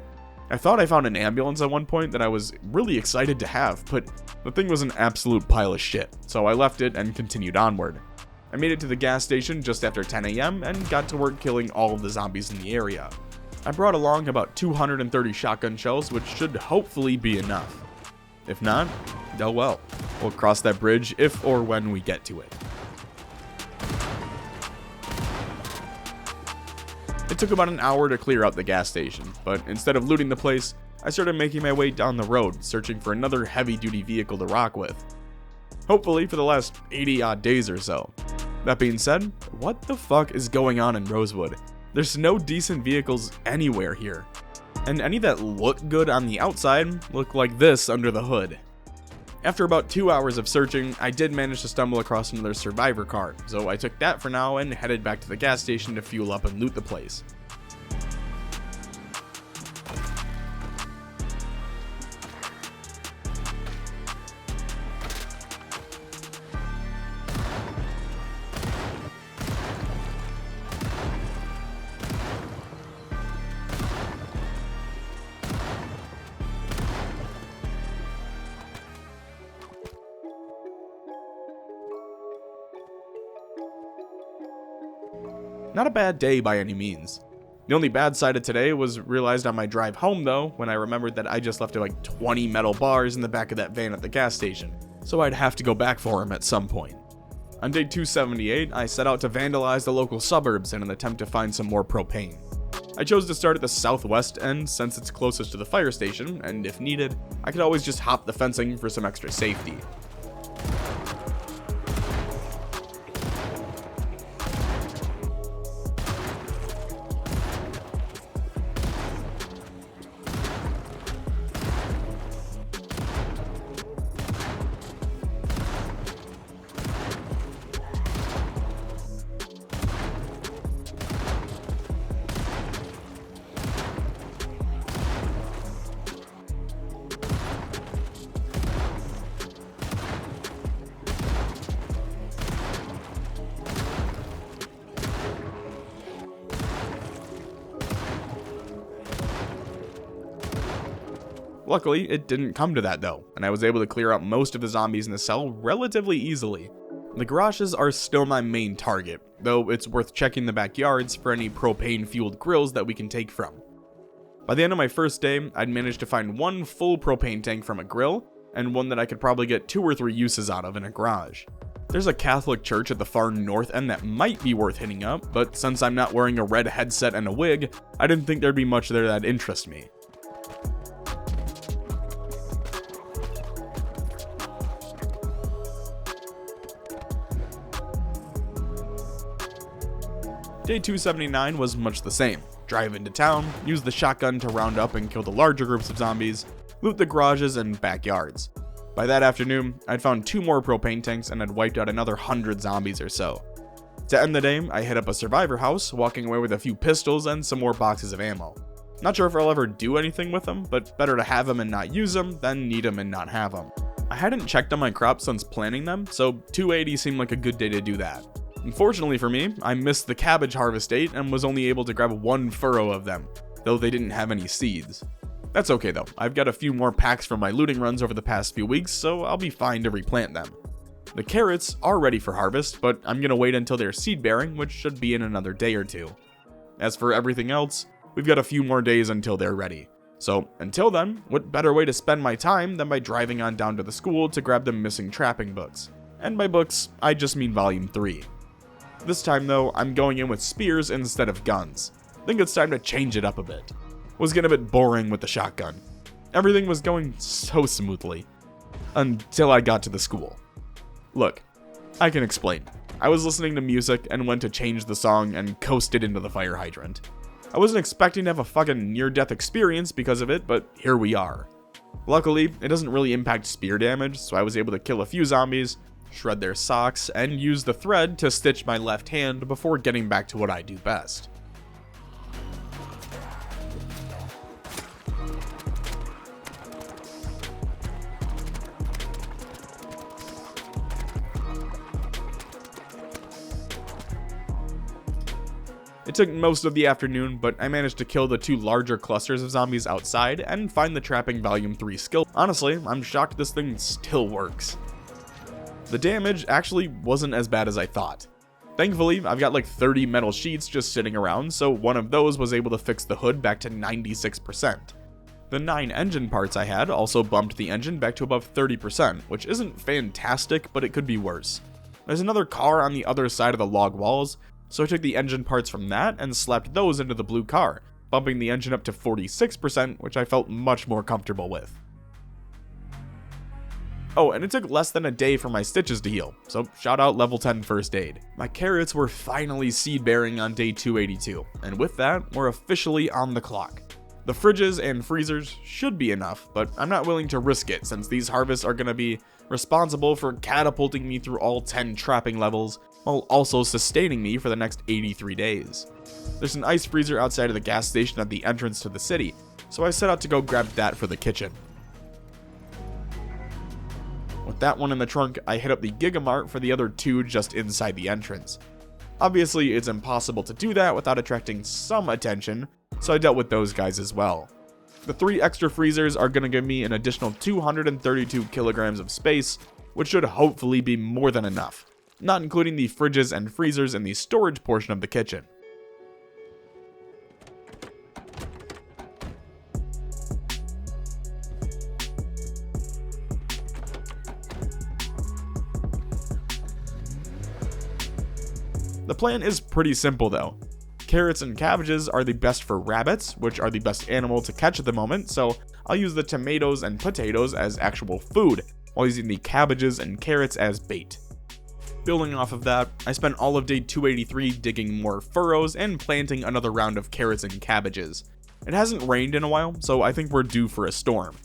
I thought I found an ambulance at one point that I was really excited to have, but the thing was an absolute pile of shit, so I left it and continued onward. I made it to the gas station just after 10 AM and got to work killing all of the zombies in the area. I brought along about 230 shotgun shells, which should hopefully be enough. If not, oh well. We'll cross that bridge if or when we get to it. It took about an hour to clear out the gas station, but instead of looting the place, I started making my way down the road, searching for another heavy-duty vehicle to rock with. Hopefully for the last 80 odd days or so. That being said, what the fuck is going on in Rosewood? There's no decent vehicles anywhere here. And any that look good on the outside look like this under the hood. After about 2 hours of searching, I did manage to stumble across another survivor car, so I took that for now and headed back to the gas station to fuel up and loot the place. Not a bad day by any means. The only bad side of today was realized on my drive home though, when I remembered that I just left like 20 metal bars in the back of that van at the gas station, so I'd have to go back for them at some point. On day 278, I set out to vandalize the local suburbs in an attempt to find some more propane. I chose to start at the southwest end since it's closest to the fire station, and if needed, I could always just hop the fencing for some extra safety. Luckily, it didn't come to that though, and I was able to clear out most of the zombies in the cell relatively easily. The garages are still my main target, though it's worth checking the backyards for any propane-fueled grills that we can take from. By the end of my first day, I'd managed to find one full propane tank from a grill, and one that I could probably get 2 or 3 uses out of in a garage. There's a Catholic church at the far north end that might be worth hitting up, but since I'm not wearing a red headset and a wig, I didn't think there'd be much there that'd interest me. Day 279 was much the same. Drive into town, use the shotgun to round up and kill the larger groups of zombies, loot the garages and backyards. By that afternoon, I'd found 2 more propane tanks and had wiped out another 100 zombies or so. To end the day, I hit up a survivor house, walking away with a few pistols and some more boxes of ammo. Not sure if I'll ever do anything with them, but better to have them and not use them than need them and not have them. I hadn't checked on my crops since planting them, so 280 seemed like a good day to do that. Unfortunately for me, I missed the cabbage harvest date and was only able to grab 1 furrow of them, though they didn't have any seeds. That's okay though, I've got a few more packs from my looting runs over the past few weeks, so I'll be fine to replant them. The carrots are ready for harvest, but I'm gonna wait until they're seed bearing, which should be in another day or 2. As for everything else, we've got a few more days until they're ready, So until then, what better way to spend my time than by driving on down to the school to grab the missing trapping books? And by books, I just mean volume 3. This time though, I'm going in with spears instead of guns. Think it's time to change it up a bit. Was getting a bit boring with the shotgun. Everything was going so smoothly. Until I got to the school. Look, I can explain. I was listening to music and went to change the song and coasted into the fire hydrant. I wasn't expecting to have a fucking near-death experience because of it, but here we are. Luckily, it doesn't really impact spear damage, so I was able to kill a few zombies, shred their socks, and use the thread to stitch my left hand before getting back to what I do best. It took most of the afternoon, but I managed to kill the 2 larger clusters of zombies outside and find the trapping volume 3 skill. Honestly, I'm shocked this thing still works. The damage actually wasn't as bad as I thought. Thankfully, I've got like 30 metal sheets just sitting around, so one of those was able to fix the hood back to 96%. The 9 engine parts I had also bumped the engine back to above 30%, which isn't fantastic, but it could be worse. There's another car on the other side of the log walls, so I took the engine parts from that and slapped those into the blue car, bumping the engine up to 46%, which I felt much more comfortable with. Oh, and it took less than a day for my stitches to heal, so shout out level 10 first aid. My carrots were finally seed bearing on day 282, and with that, we're officially on the clock. The fridges and freezers should be enough, but I'm not willing to risk it since these harvests are going to be responsible for catapulting me through all 10 trapping levels, while also sustaining me for the next 83 days. There's an ice freezer outside of the gas station at the entrance to the city, so I set out to go grab that for the kitchen. With that one in the trunk, I hit up the Gigamart for the other 2 just inside the entrance. Obviously, it's impossible to do that without attracting some attention, so I dealt with those guys as well. The 3 extra freezers are going to give me an additional 232 kilograms of space, which should hopefully be more than enough, not including the fridges and freezers in the storage portion of the kitchen. The plan is pretty simple though. Carrots and cabbages are the best for rabbits, which are the best animal to catch at the moment, so I'll use the tomatoes and potatoes as actual food, while using the cabbages and carrots as bait. Building off of that, I spent all of day 283 digging more furrows and planting another round of carrots and cabbages. It hasn't rained in a while, so I think we're due for a storm.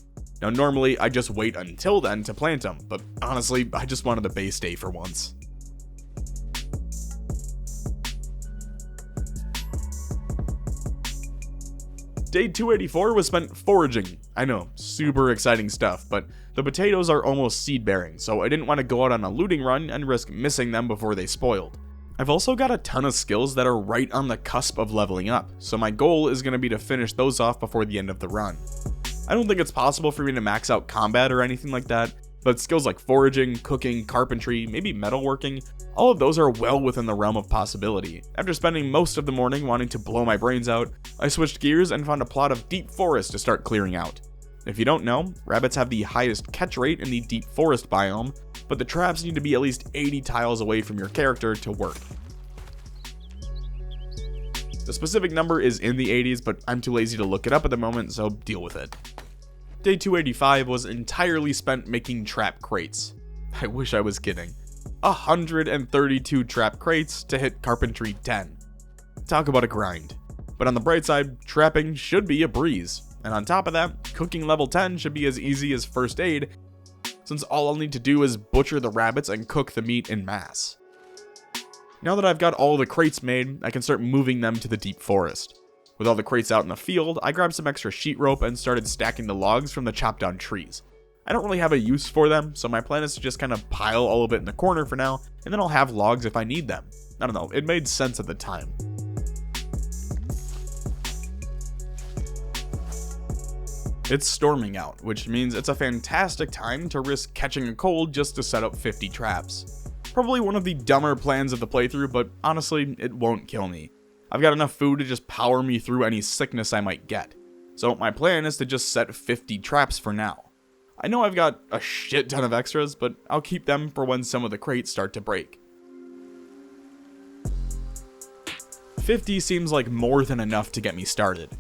Now normally I just wait until then to plant them, but honestly I just wanted a base day for once. Day 284 was spent foraging. I know, super exciting stuff, but the potatoes are almost seed bearing, so I didn't want to go out on a looting run and risk missing them before they spoiled. I've also got a ton of skills that are right on the cusp of leveling up, so my goal is going to be to finish those off before the end of the run. I don't think it's possible for me to max out combat or anything like that, but skills like foraging, cooking, carpentry, maybe metalworking, all of those are well within the realm of possibility. After spending most of the morning wanting to blow my brains out, I switched gears and found a plot of deep forest to start clearing out. If you don't know, rabbits have the highest catch rate in the deep forest biome, but the traps need to be at least 80 tiles away from your character to work. The specific number is in the 80s, but I'm too lazy to look it up at the moment, so deal with it. Day 285 was entirely spent making trap crates. I wish I was kidding. 132 trap crates to hit carpentry 10. Talk about a grind. But on the bright side, trapping should be a breeze. And on top of that, cooking level 10 should be as easy as first aid, since all I'll need to do is butcher the rabbits and cook the meat in mass. Now that I've got all the crates made, I can start moving them to the deep forest. With all the crates out in the field, I grabbed some extra sheet rope and started stacking the logs from the chopped down trees. I don't really have a use for them, so my plan is to just kind of pile all of it in the corner for now, and then I'll have logs if I need them. I don't know, it made sense at the time. It's storming out, which means it's a fantastic time to risk catching a cold just to set up 50 traps. Probably one of the dumber plans of the playthrough, but honestly, it won't kill me. I've got enough food to just power me through any sickness I might get. So my plan is to just set 50 traps for now. I know I've got a shit ton of extras, but I'll keep them for when some of the crates start to break. 50 seems like more than enough to get me started.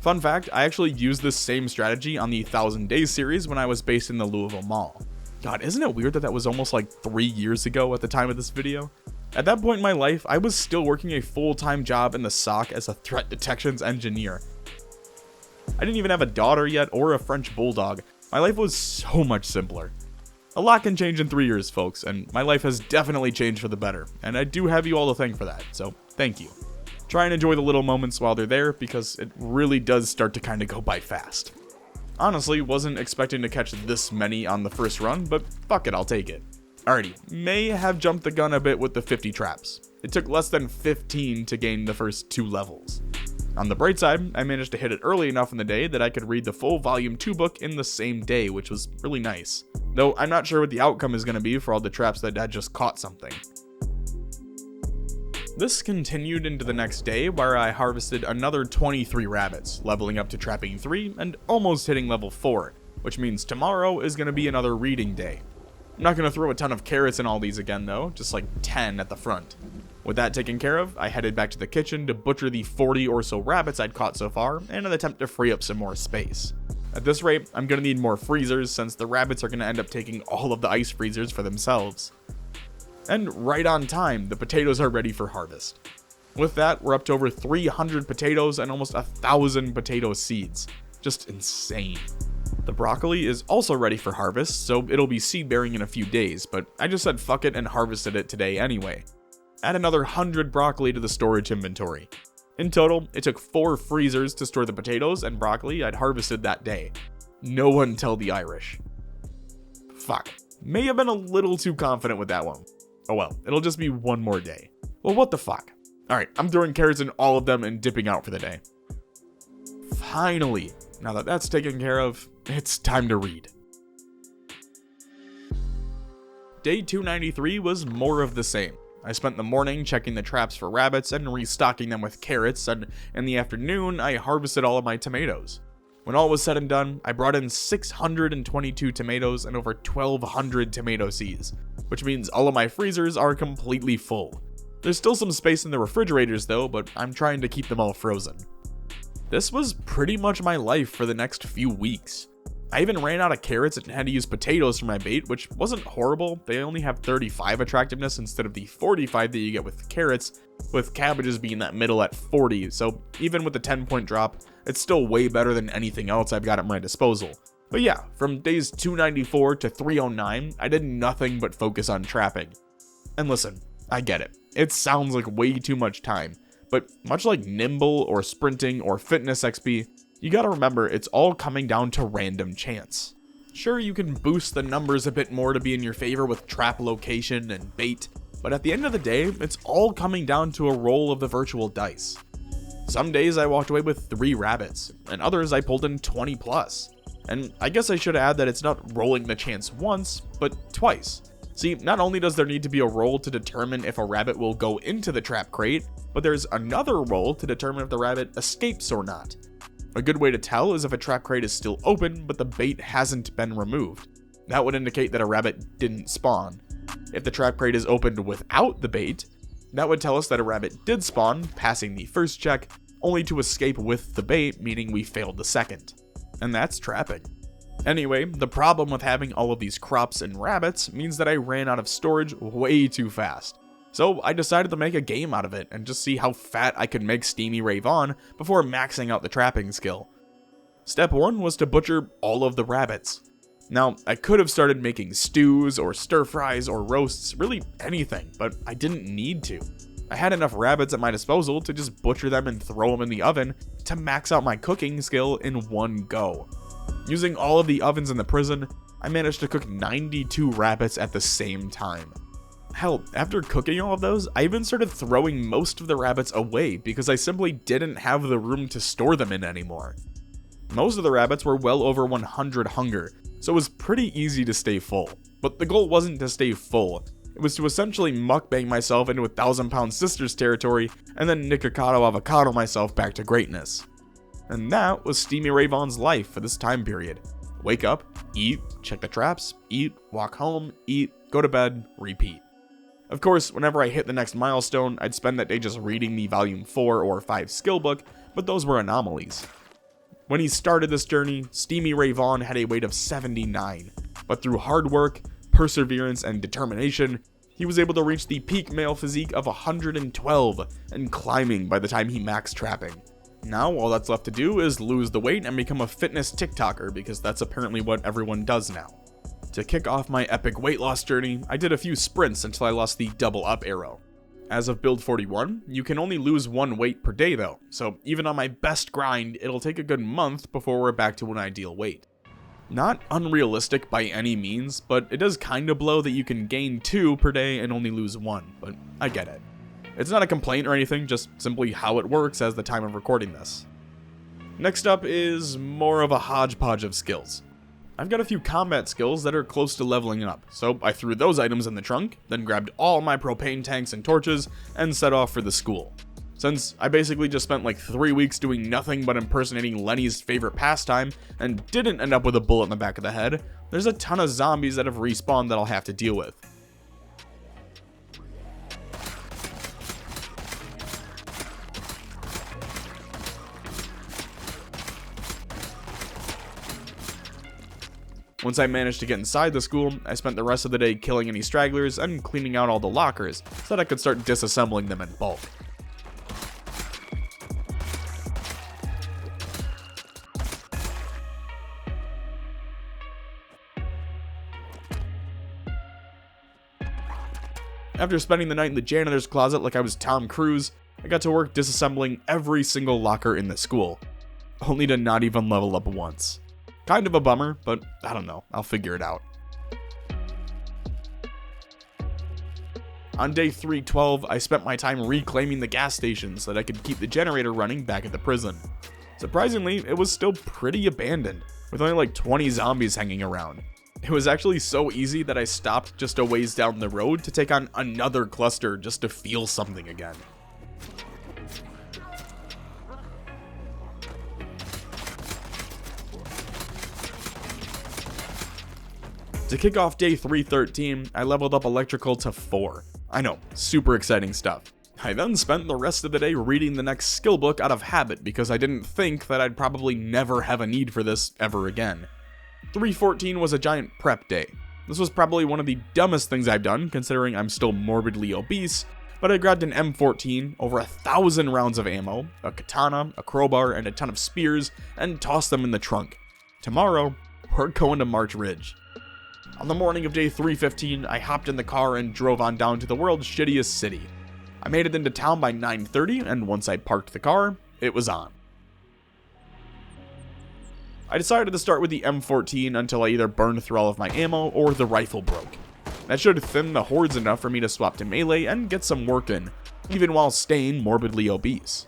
Fun fact, I actually used this same strategy on the 1000 Days series when I was based in the Louisville Mall. God, isn't it weird that that was almost like 3 years ago at the time of this video? At that point in my life, I was still working a full-time job in the SOC as a threat detections engineer. I didn't even have a daughter yet or a French bulldog. My life was so much simpler. A lot can change in 3 years, folks, and my life has definitely changed for the better, and I do have you all to thank for that, so thank you. Try and enjoy the little moments while they're there, because it really does start to kind of go by fast. Honestly, wasn't expecting to catch this many on the first run, but fuck it, I'll take it. Alrighty, may have jumped the gun a bit with the 50 traps. It took less than 15 to gain the first 2 levels. On the bright side, I managed to hit it early enough in the day that I could read the full Volume 2 book in the same day, which was really nice. Though I'm not sure what the outcome is going to be for all the traps that had just caught something. This continued into the next day, where I harvested another 23 rabbits, leveling up to trapping 3 and almost hitting level 4, which means tomorrow is going to be another reading day. I'm not going to throw a ton of carrots in all these again though, just like 10 at the front. With that taken care of, I headed back to the kitchen to butcher the 40 or so rabbits I'd caught so far in an attempt to free up some more space. At this rate, I'm going to need more freezers since the rabbits are going to end up taking all of the ice freezers for themselves. And right on time, the potatoes are ready for harvest. With that, we're up to over 300 potatoes and almost 1,000 potato seeds. Just insane. The broccoli is also ready for harvest, so it'll be seed bearing in a few days, but I just said fuck it and harvested it today anyway. Add another 100 broccoli to the storage inventory. In total, it took 4 freezers to store the potatoes and broccoli I'd harvested that day. No one tell the Irish. Fuck. May have been a little too confident with that one. Oh well, it'll just be one more day. Well, what the fuck? Alright, I'm throwing carrots in all of them and dipping out for the day. Finally, now that that's taken care of, it's time to read. Day 293 was more of the same. I spent the morning checking the traps for rabbits and restocking them with carrots, and in the afternoon, I harvested all of my tomatoes. When all was said and done, I brought in 622 tomatoes and over 1,200 tomato seeds, which means all of my freezers are completely full. There's still some space in the refrigerators though, but I'm trying to keep them all frozen. This was pretty much my life for the next few weeks. I even ran out of carrots and had to use potatoes for my bait, which wasn't horrible. They only have 35 attractiveness instead of the 45 that you get with carrots, with cabbages being that middle at 40, so even with the 10-point drop, it's still way better than anything else I've got at my disposal. But yeah, from days 294 to 309, I did nothing but focus on trapping. And listen, I get it. It sounds like way too much time, but much like Nimble or Sprinting or Fitness XP, you gotta remember it's all coming down to random chance. Sure, you can boost the numbers a bit more to be in your favor with trap location and bait, but at the end of the day, it's all coming down to a roll of the virtual dice. Some days I walked away with 3 rabbits, and others I pulled in 20 plus. And I guess I should add that it's not rolling the chance once, but twice. See, not only does there need to be a roll to determine if a rabbit will go into the trap crate, but there's another roll to determine if the rabbit escapes or not. A good way to tell is if a trap crate is still open, but the bait hasn't been removed. That would indicate that a rabbit didn't spawn. If the trap crate is opened without the bait, that would tell us that a rabbit did spawn, passing the first check, only to escape with the bait, meaning we failed the second. And that's trapping. Anyway, the problem with having all of these crops and rabbits means that I ran out of storage way too fast. So I decided to make a game out of it and just see how fat I could make Steamy Ray Vaughan before maxing out the trapping skill. Step 1 was to butcher all of the rabbits. Now, I could have started making stews or stir fries or roasts, really anything, but I didn't need to. I had enough rabbits at my disposal to just butcher them and throw them in the oven to max out my cooking skill in one go. Using all of the ovens in the prison, I managed to cook 92 rabbits at the same time. Hell, after cooking all of those, I even started throwing most of the rabbits away because I simply didn't have the room to store them in anymore. Most of the rabbits were well over 100 hunger, so it was pretty easy to stay full. But the goal wasn't to stay full, it was to essentially mukbang myself into 1,000-pound sisters territory and then Nikocado avocado myself back to greatness. And that was Steamy Ray Vaughan's life for this time period. Wake up, eat, check the traps, eat, walk home, eat, go to bed, repeat. Of course, whenever I hit the next milestone, I'd spend that day just reading the volume 4 or 5 skill book, but those were anomalies. When he started this journey, Steamy Ray Vaughan had a weight of 79, but through hard work, perseverance, and determination, he was able to reach the peak male physique of 112 and climbing by the time he maxed trapping. Now, all that's left to do is lose the weight and become a fitness TikToker, because that's apparently what everyone does now. To kick off my epic weight loss journey, I did a few sprints until I lost the double up arrow. As of build 41, you can only lose 1 weight per day though, so even on my best grind, it'll take a good month before we're back to an ideal weight. Not unrealistic by any means, but it does kinda blow that you can gain 2 per day and only lose 1, but I get it. It's not a complaint or anything, just simply how it works as the time of recording this. Next up is more of a hodgepodge of skills. I've got a few combat skills that are close to leveling up, so I threw those items in the trunk, then grabbed all my propane tanks and torches, and set off for the school. Since I basically just spent like 3 weeks doing nothing but impersonating Lenny's favorite pastime, and didn't end up with a bullet in the back of the head, there's a ton of zombies that have respawned that I'll have to deal with. Once I managed to get inside the school, I spent the rest of the day killing any stragglers and cleaning out all the lockers so that I could start disassembling them in bulk. After spending the night in the janitor's closet like I was Tom Cruise, I got to work disassembling every single locker in the school, only to not even level up once. Kind of a bummer, but I don't know, I'll figure it out. On day 312, I spent my time reclaiming the gas station so that I could keep the generator running back at the prison. Surprisingly, it was still pretty abandoned, with only like 20 zombies hanging around. It was actually so easy that I stopped just a ways down the road to take on another cluster just to feel something again. To kick off day 313, I leveled up electrical to 4. I know, super exciting stuff. I then spent the rest of the day reading the next skill book out of habit because I didn't think that I'd probably never have a need for this ever again. 314 was a giant prep day. This was probably one of the dumbest things I've done considering I'm still morbidly obese, but I grabbed an M14, over 1,000 rounds of ammo, a katana, a crowbar, and a ton of spears, and tossed them in the trunk. Tomorrow, we're going to March Ridge. On the morning of day 315, I hopped in the car and drove on down to the world's shittiest city. I made it into town by 9:30, and once I parked the car, it was on. I decided to start with the M14 until I either burned through all of my ammo or the rifle broke. That should thin the hordes enough for me to swap to melee and get some work in, even while staying morbidly obese.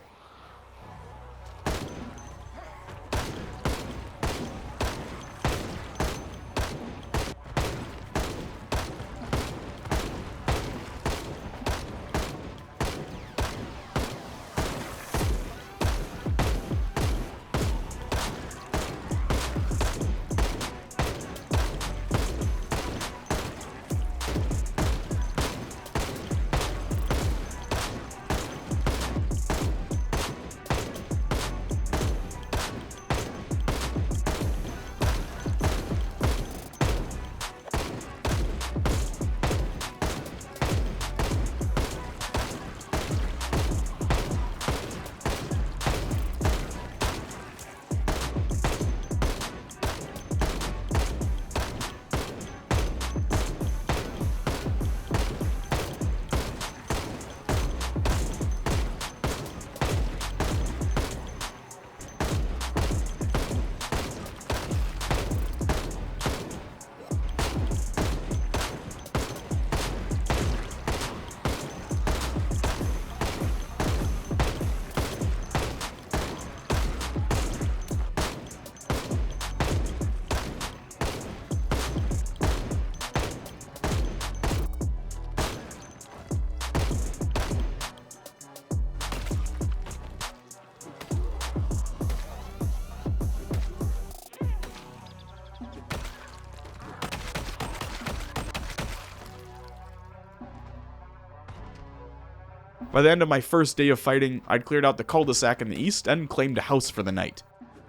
By the end of my first day of fighting, I'd cleared out the cul-de-sac in the east and claimed a house for the night,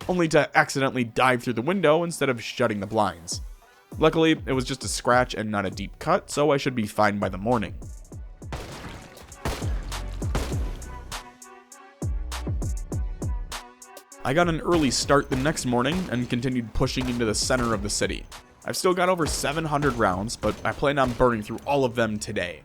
only to accidentally dive through the window instead of shutting the blinds. Luckily, it was just a scratch and not a deep cut, so I should be fine by the morning. I got an early start the next morning and continued pushing into the center of the city. I've still got over 700 rounds, but I plan on burning through all of them today.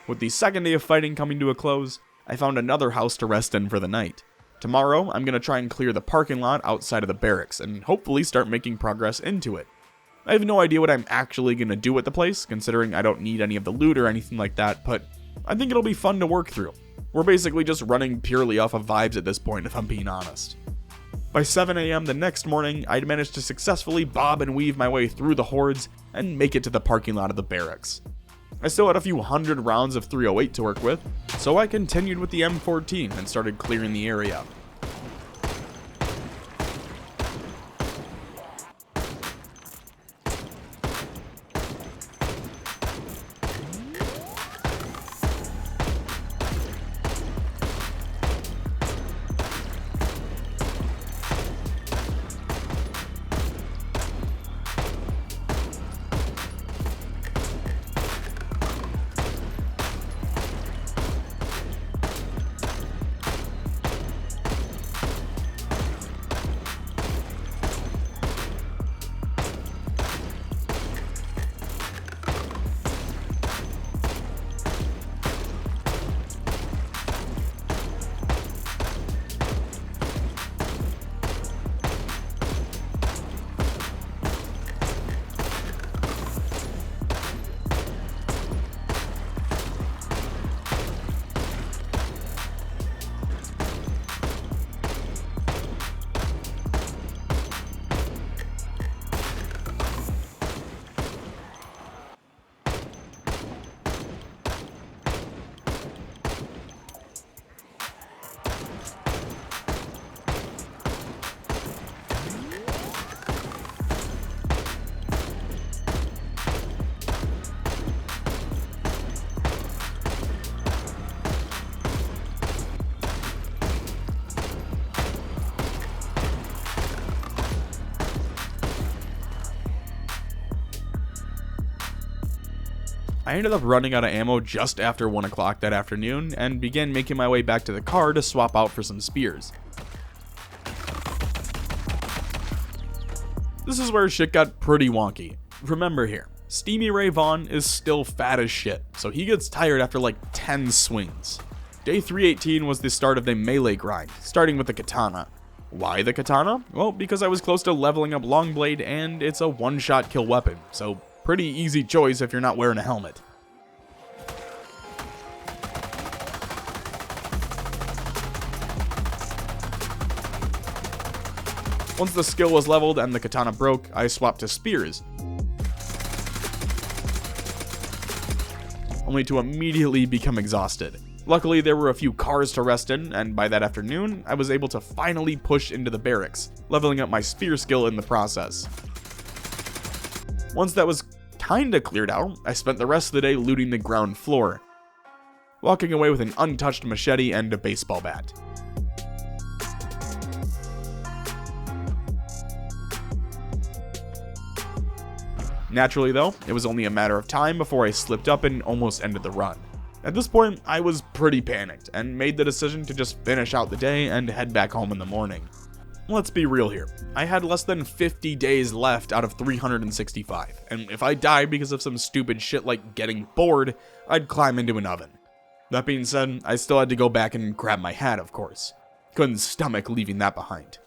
With the second day of fighting coming to a close, I found another house to rest in for the night. Tomorrow, I'm going to try and clear the parking lot outside of the barracks and hopefully start making progress into it. I have no idea what I'm actually going to do with the place, considering I don't need any of the loot or anything like that, but I think it'll be fun to work through. We're basically just running purely off of vibes at this point, if I'm being honest. By 7 AM the next morning, I'd managed to successfully bob and weave my way through the hordes and make it to the parking lot of the barracks. I still had a few hundred rounds of 308 to work with, so I continued with the M14 and started clearing the area. I ended up running out of ammo just after 1 o'clock that afternoon, and began making my way back to the car to swap out for some spears. This is where shit got pretty wonky. Remember here, Steamy Ray Vaughan is still fat as shit, so he gets tired after like 10 swings. Day 318 was the start of the melee grind, starting with the katana. Why the katana? Well, because I was close to leveling up Longblade and it's a one-shot kill weapon, so pretty easy choice if you're not wearing a helmet. Once the skill was leveled and the katana broke, I swapped to spears, only to immediately become exhausted. Luckily, there were a few cars to rest in, and by that afternoon, I was able to finally push into the barracks, leveling up my spear skill in the process. Once that was kinda cleared out, I spent the rest of the day looting the ground floor, walking away with an untouched machete and a baseball bat. Naturally though, it was only a matter of time before I slipped up and almost ended the run. At this point, I was pretty panicked, and made the decision to just finish out the day and head back home in the morning. Let's be real here, I had less than 50 days left out of 365, and if I died because of some stupid shit like getting bored, I'd climb into an oven. That being said, I still had to go back and grab my hat, of course. Couldn't stomach leaving that behind.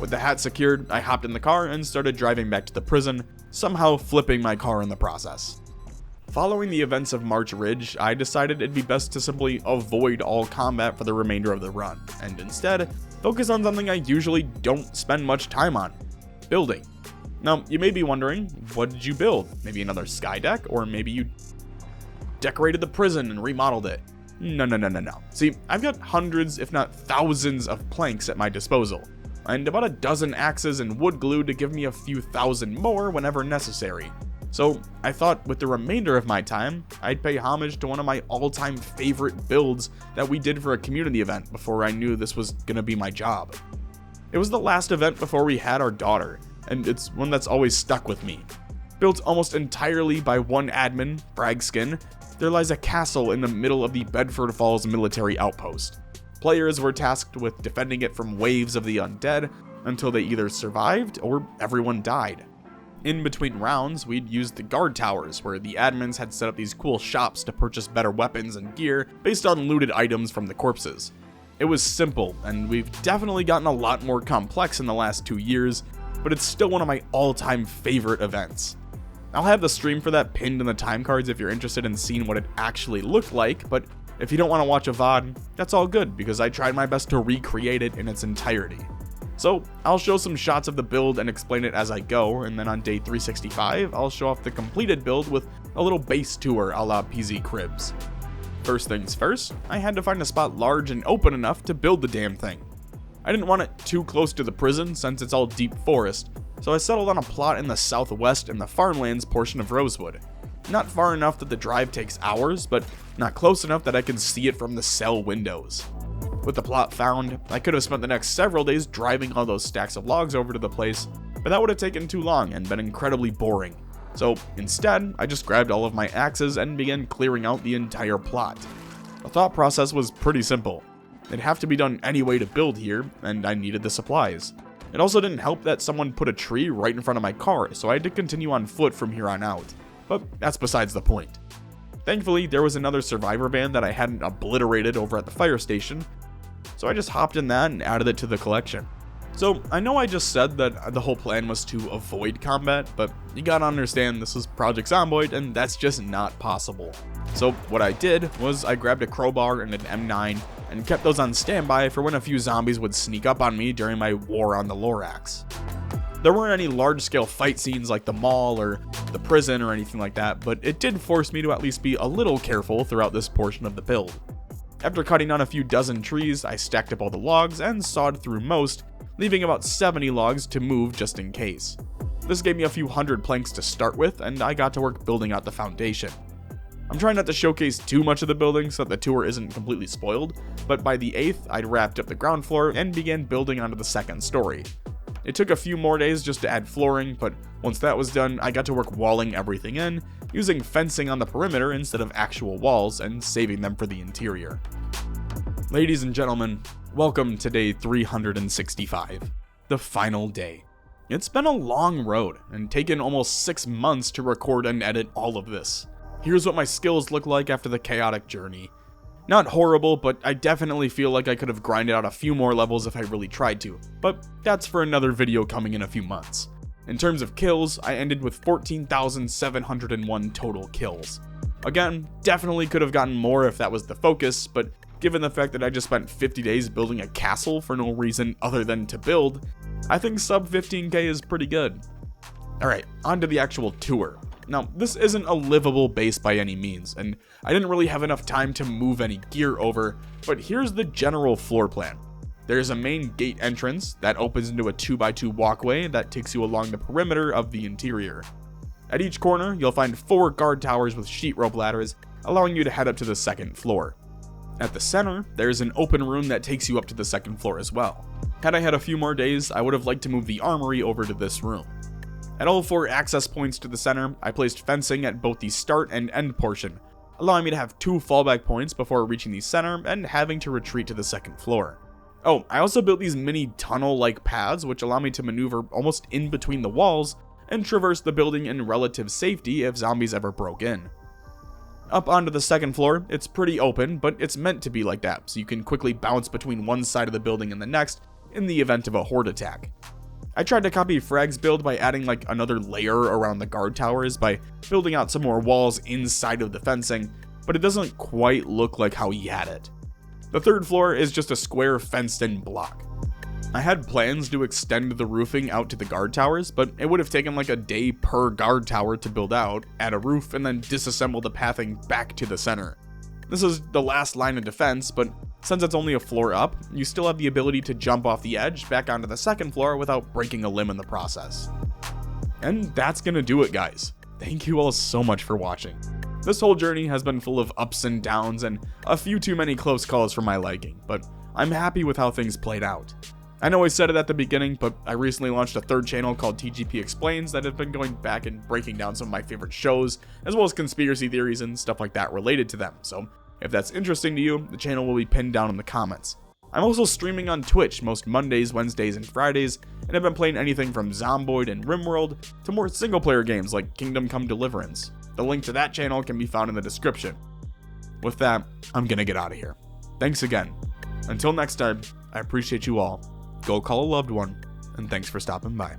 With the hat secured, I hopped in the car and started driving back to the prison, somehow flipping my car in the process. Following the events of March Ridge, I decided it'd be best to simply avoid all combat for the remainder of the run, and instead, focus on something I usually don't spend much time on: building. Now, you may be wondering, what did you build? Maybe another sky deck, or maybe you decorated the prison and remodeled it. No. See, I've got hundreds, if not thousands, of planks at my disposal, and about a dozen axes and wood glue to give me a few thousand more whenever necessary. So I thought with the remainder of my time, I'd pay homage to one of my all-time favorite builds that we did for a community event before I knew this was gonna be my job. It was the last event before we had our daughter, and it's one that's always stuck with me. Built almost entirely by one admin, Bragskin, there lies a castle in the middle of the Bedford Falls military outpost. Players were tasked with defending it from waves of the undead until they either survived or everyone died. In between rounds, we'd used the guard towers, where the admins had set up these cool shops to purchase better weapons and gear based on looted items from the corpses. It was simple, and we've definitely gotten a lot more complex in the last 2 years, but it's still one of my all-time favorite events. I'll have the stream for that pinned in the time cards if you're interested in seeing what it actually looked like, but if you don't want to watch a VOD, that's all good, because I tried my best to recreate it in its entirety. So, I'll show some shots of the build and explain it as I go, and then on day 365, I'll show off the completed build with a little base tour a la PZ Cribs. First things first, I had to find a spot large and open enough to build the damn thing. I didn't want it too close to the prison since it's all deep forest, so I settled on a plot in the southwest in the farmlands portion of Rosewood. Not far enough that the drive takes hours, but not close enough that I can see it from the cell windows. With the plot found, I could have spent the next several days driving all those stacks of logs over to the place, but that would have taken too long and been incredibly boring. So instead, I just grabbed all of my axes and began clearing out the entire plot. The thought process was pretty simple. It'd have to be done anyway to build here, and I needed the supplies. It also didn't help that someone put a tree right in front of my car, so I had to continue on foot from here on out. But that's besides the point. Thankfully, there was another survivor van that I hadn't obliterated over at the fire station, so I just hopped in that and added it to the collection. So, I know I just said that the whole plan was to avoid combat, but you gotta understand this is Project Zomboid, and that's just not possible. So what I did was I grabbed a crowbar and an M9, and kept those on standby for when a few zombies would sneak up on me during my war on the Lorax. There weren't any large-scale fight scenes like the mall or the prison or anything like that, but it did force me to at least be a little careful throughout this portion of the build. After cutting down a few dozen trees, I stacked up all the logs and sawed through most, leaving about 70 logs to move just in case. This gave me a few hundred planks to start with, and I got to work building out the foundation. I'm trying not to showcase too much of the building so that the tour isn't completely spoiled, but by the 8th, I'd wrapped up the ground floor and began building onto the second story. It took a few more days just to add flooring, but once that was done, I got to work walling everything in, using fencing on the perimeter instead of actual walls, and saving them for the interior. Ladies and gentlemen, welcome to day 365, the final day. It's been a long road, and taken almost 6 months to record and edit all of this. Here's what my skills look like after the chaotic journey. Not horrible, but I definitely feel like I could have grinded out a few more levels if I really tried to, but that's for another video coming in a few months. In terms of kills, I ended with 14,701 total kills. Again, definitely could have gotten more if that was the focus, but given the fact that I just spent 50 days building a castle for no reason other than to build, I think sub 15k is pretty good. Alright, on to the actual tour. Now, this isn't a livable base by any means, and I didn't really have enough time to move any gear over, but here's the general floor plan. There's a main gate entrance that opens into a 2x2 walkway that takes you along the perimeter of the interior. At each corner, you'll find 4 guard towers with sheet rope ladders, allowing you to head up to the 2nd floor. At the center, there's an open room that takes you up to the 2nd floor as well. Had I had a few more days, I would have liked to move the armory over to this room. At all 4 access points to the center, I placed fencing at both the start and end portion, allowing me to have 2 fallback points before reaching the center and having to retreat to the 2nd floor. Oh, I also built these mini tunnel-like paths which allow me to maneuver almost in between the walls and traverse the building in relative safety if zombies ever broke in. Up onto the 2nd floor, it's pretty open, but it's meant to be like that, so you can quickly bounce between one side of the building and the next in the event of a horde attack. I tried to copy Frag's build by adding like another layer around the guard towers by building out some more walls inside of the fencing, but it doesn't quite look like how he had it. The 3rd floor is just a square fenced-in block. I had plans to extend the roofing out to the guard towers, but it would have taken like a day per guard tower to build out, add a roof, and then disassemble the pathing back to the center. This is the last line of defense, but since it's only a floor up, you still have the ability to jump off the edge back onto the 2nd floor without breaking a limb in the process. And that's gonna do it, guys. Thank you all so much for watching. This whole journey has been full of ups and downs and a few too many close calls for my liking, but I'm happy with how things played out. I know I said it at the beginning, but I recently launched a 3rd channel called TGP Explains that has been going back and breaking down some of my favorite shows, as well as conspiracy theories and stuff like that related to them, so if that's interesting to you, the channel will be pinned down in the comments. I'm also streaming on Twitch most Mondays, Wednesdays, and Fridays, and I've been playing anything from Zomboid and RimWorld to more single-player games like Kingdom Come Deliverance. The link to that channel can be found in the description. With that, I'm gonna get out of here. Thanks again. Until next time, I appreciate you all. Go call a loved one, and thanks for stopping by.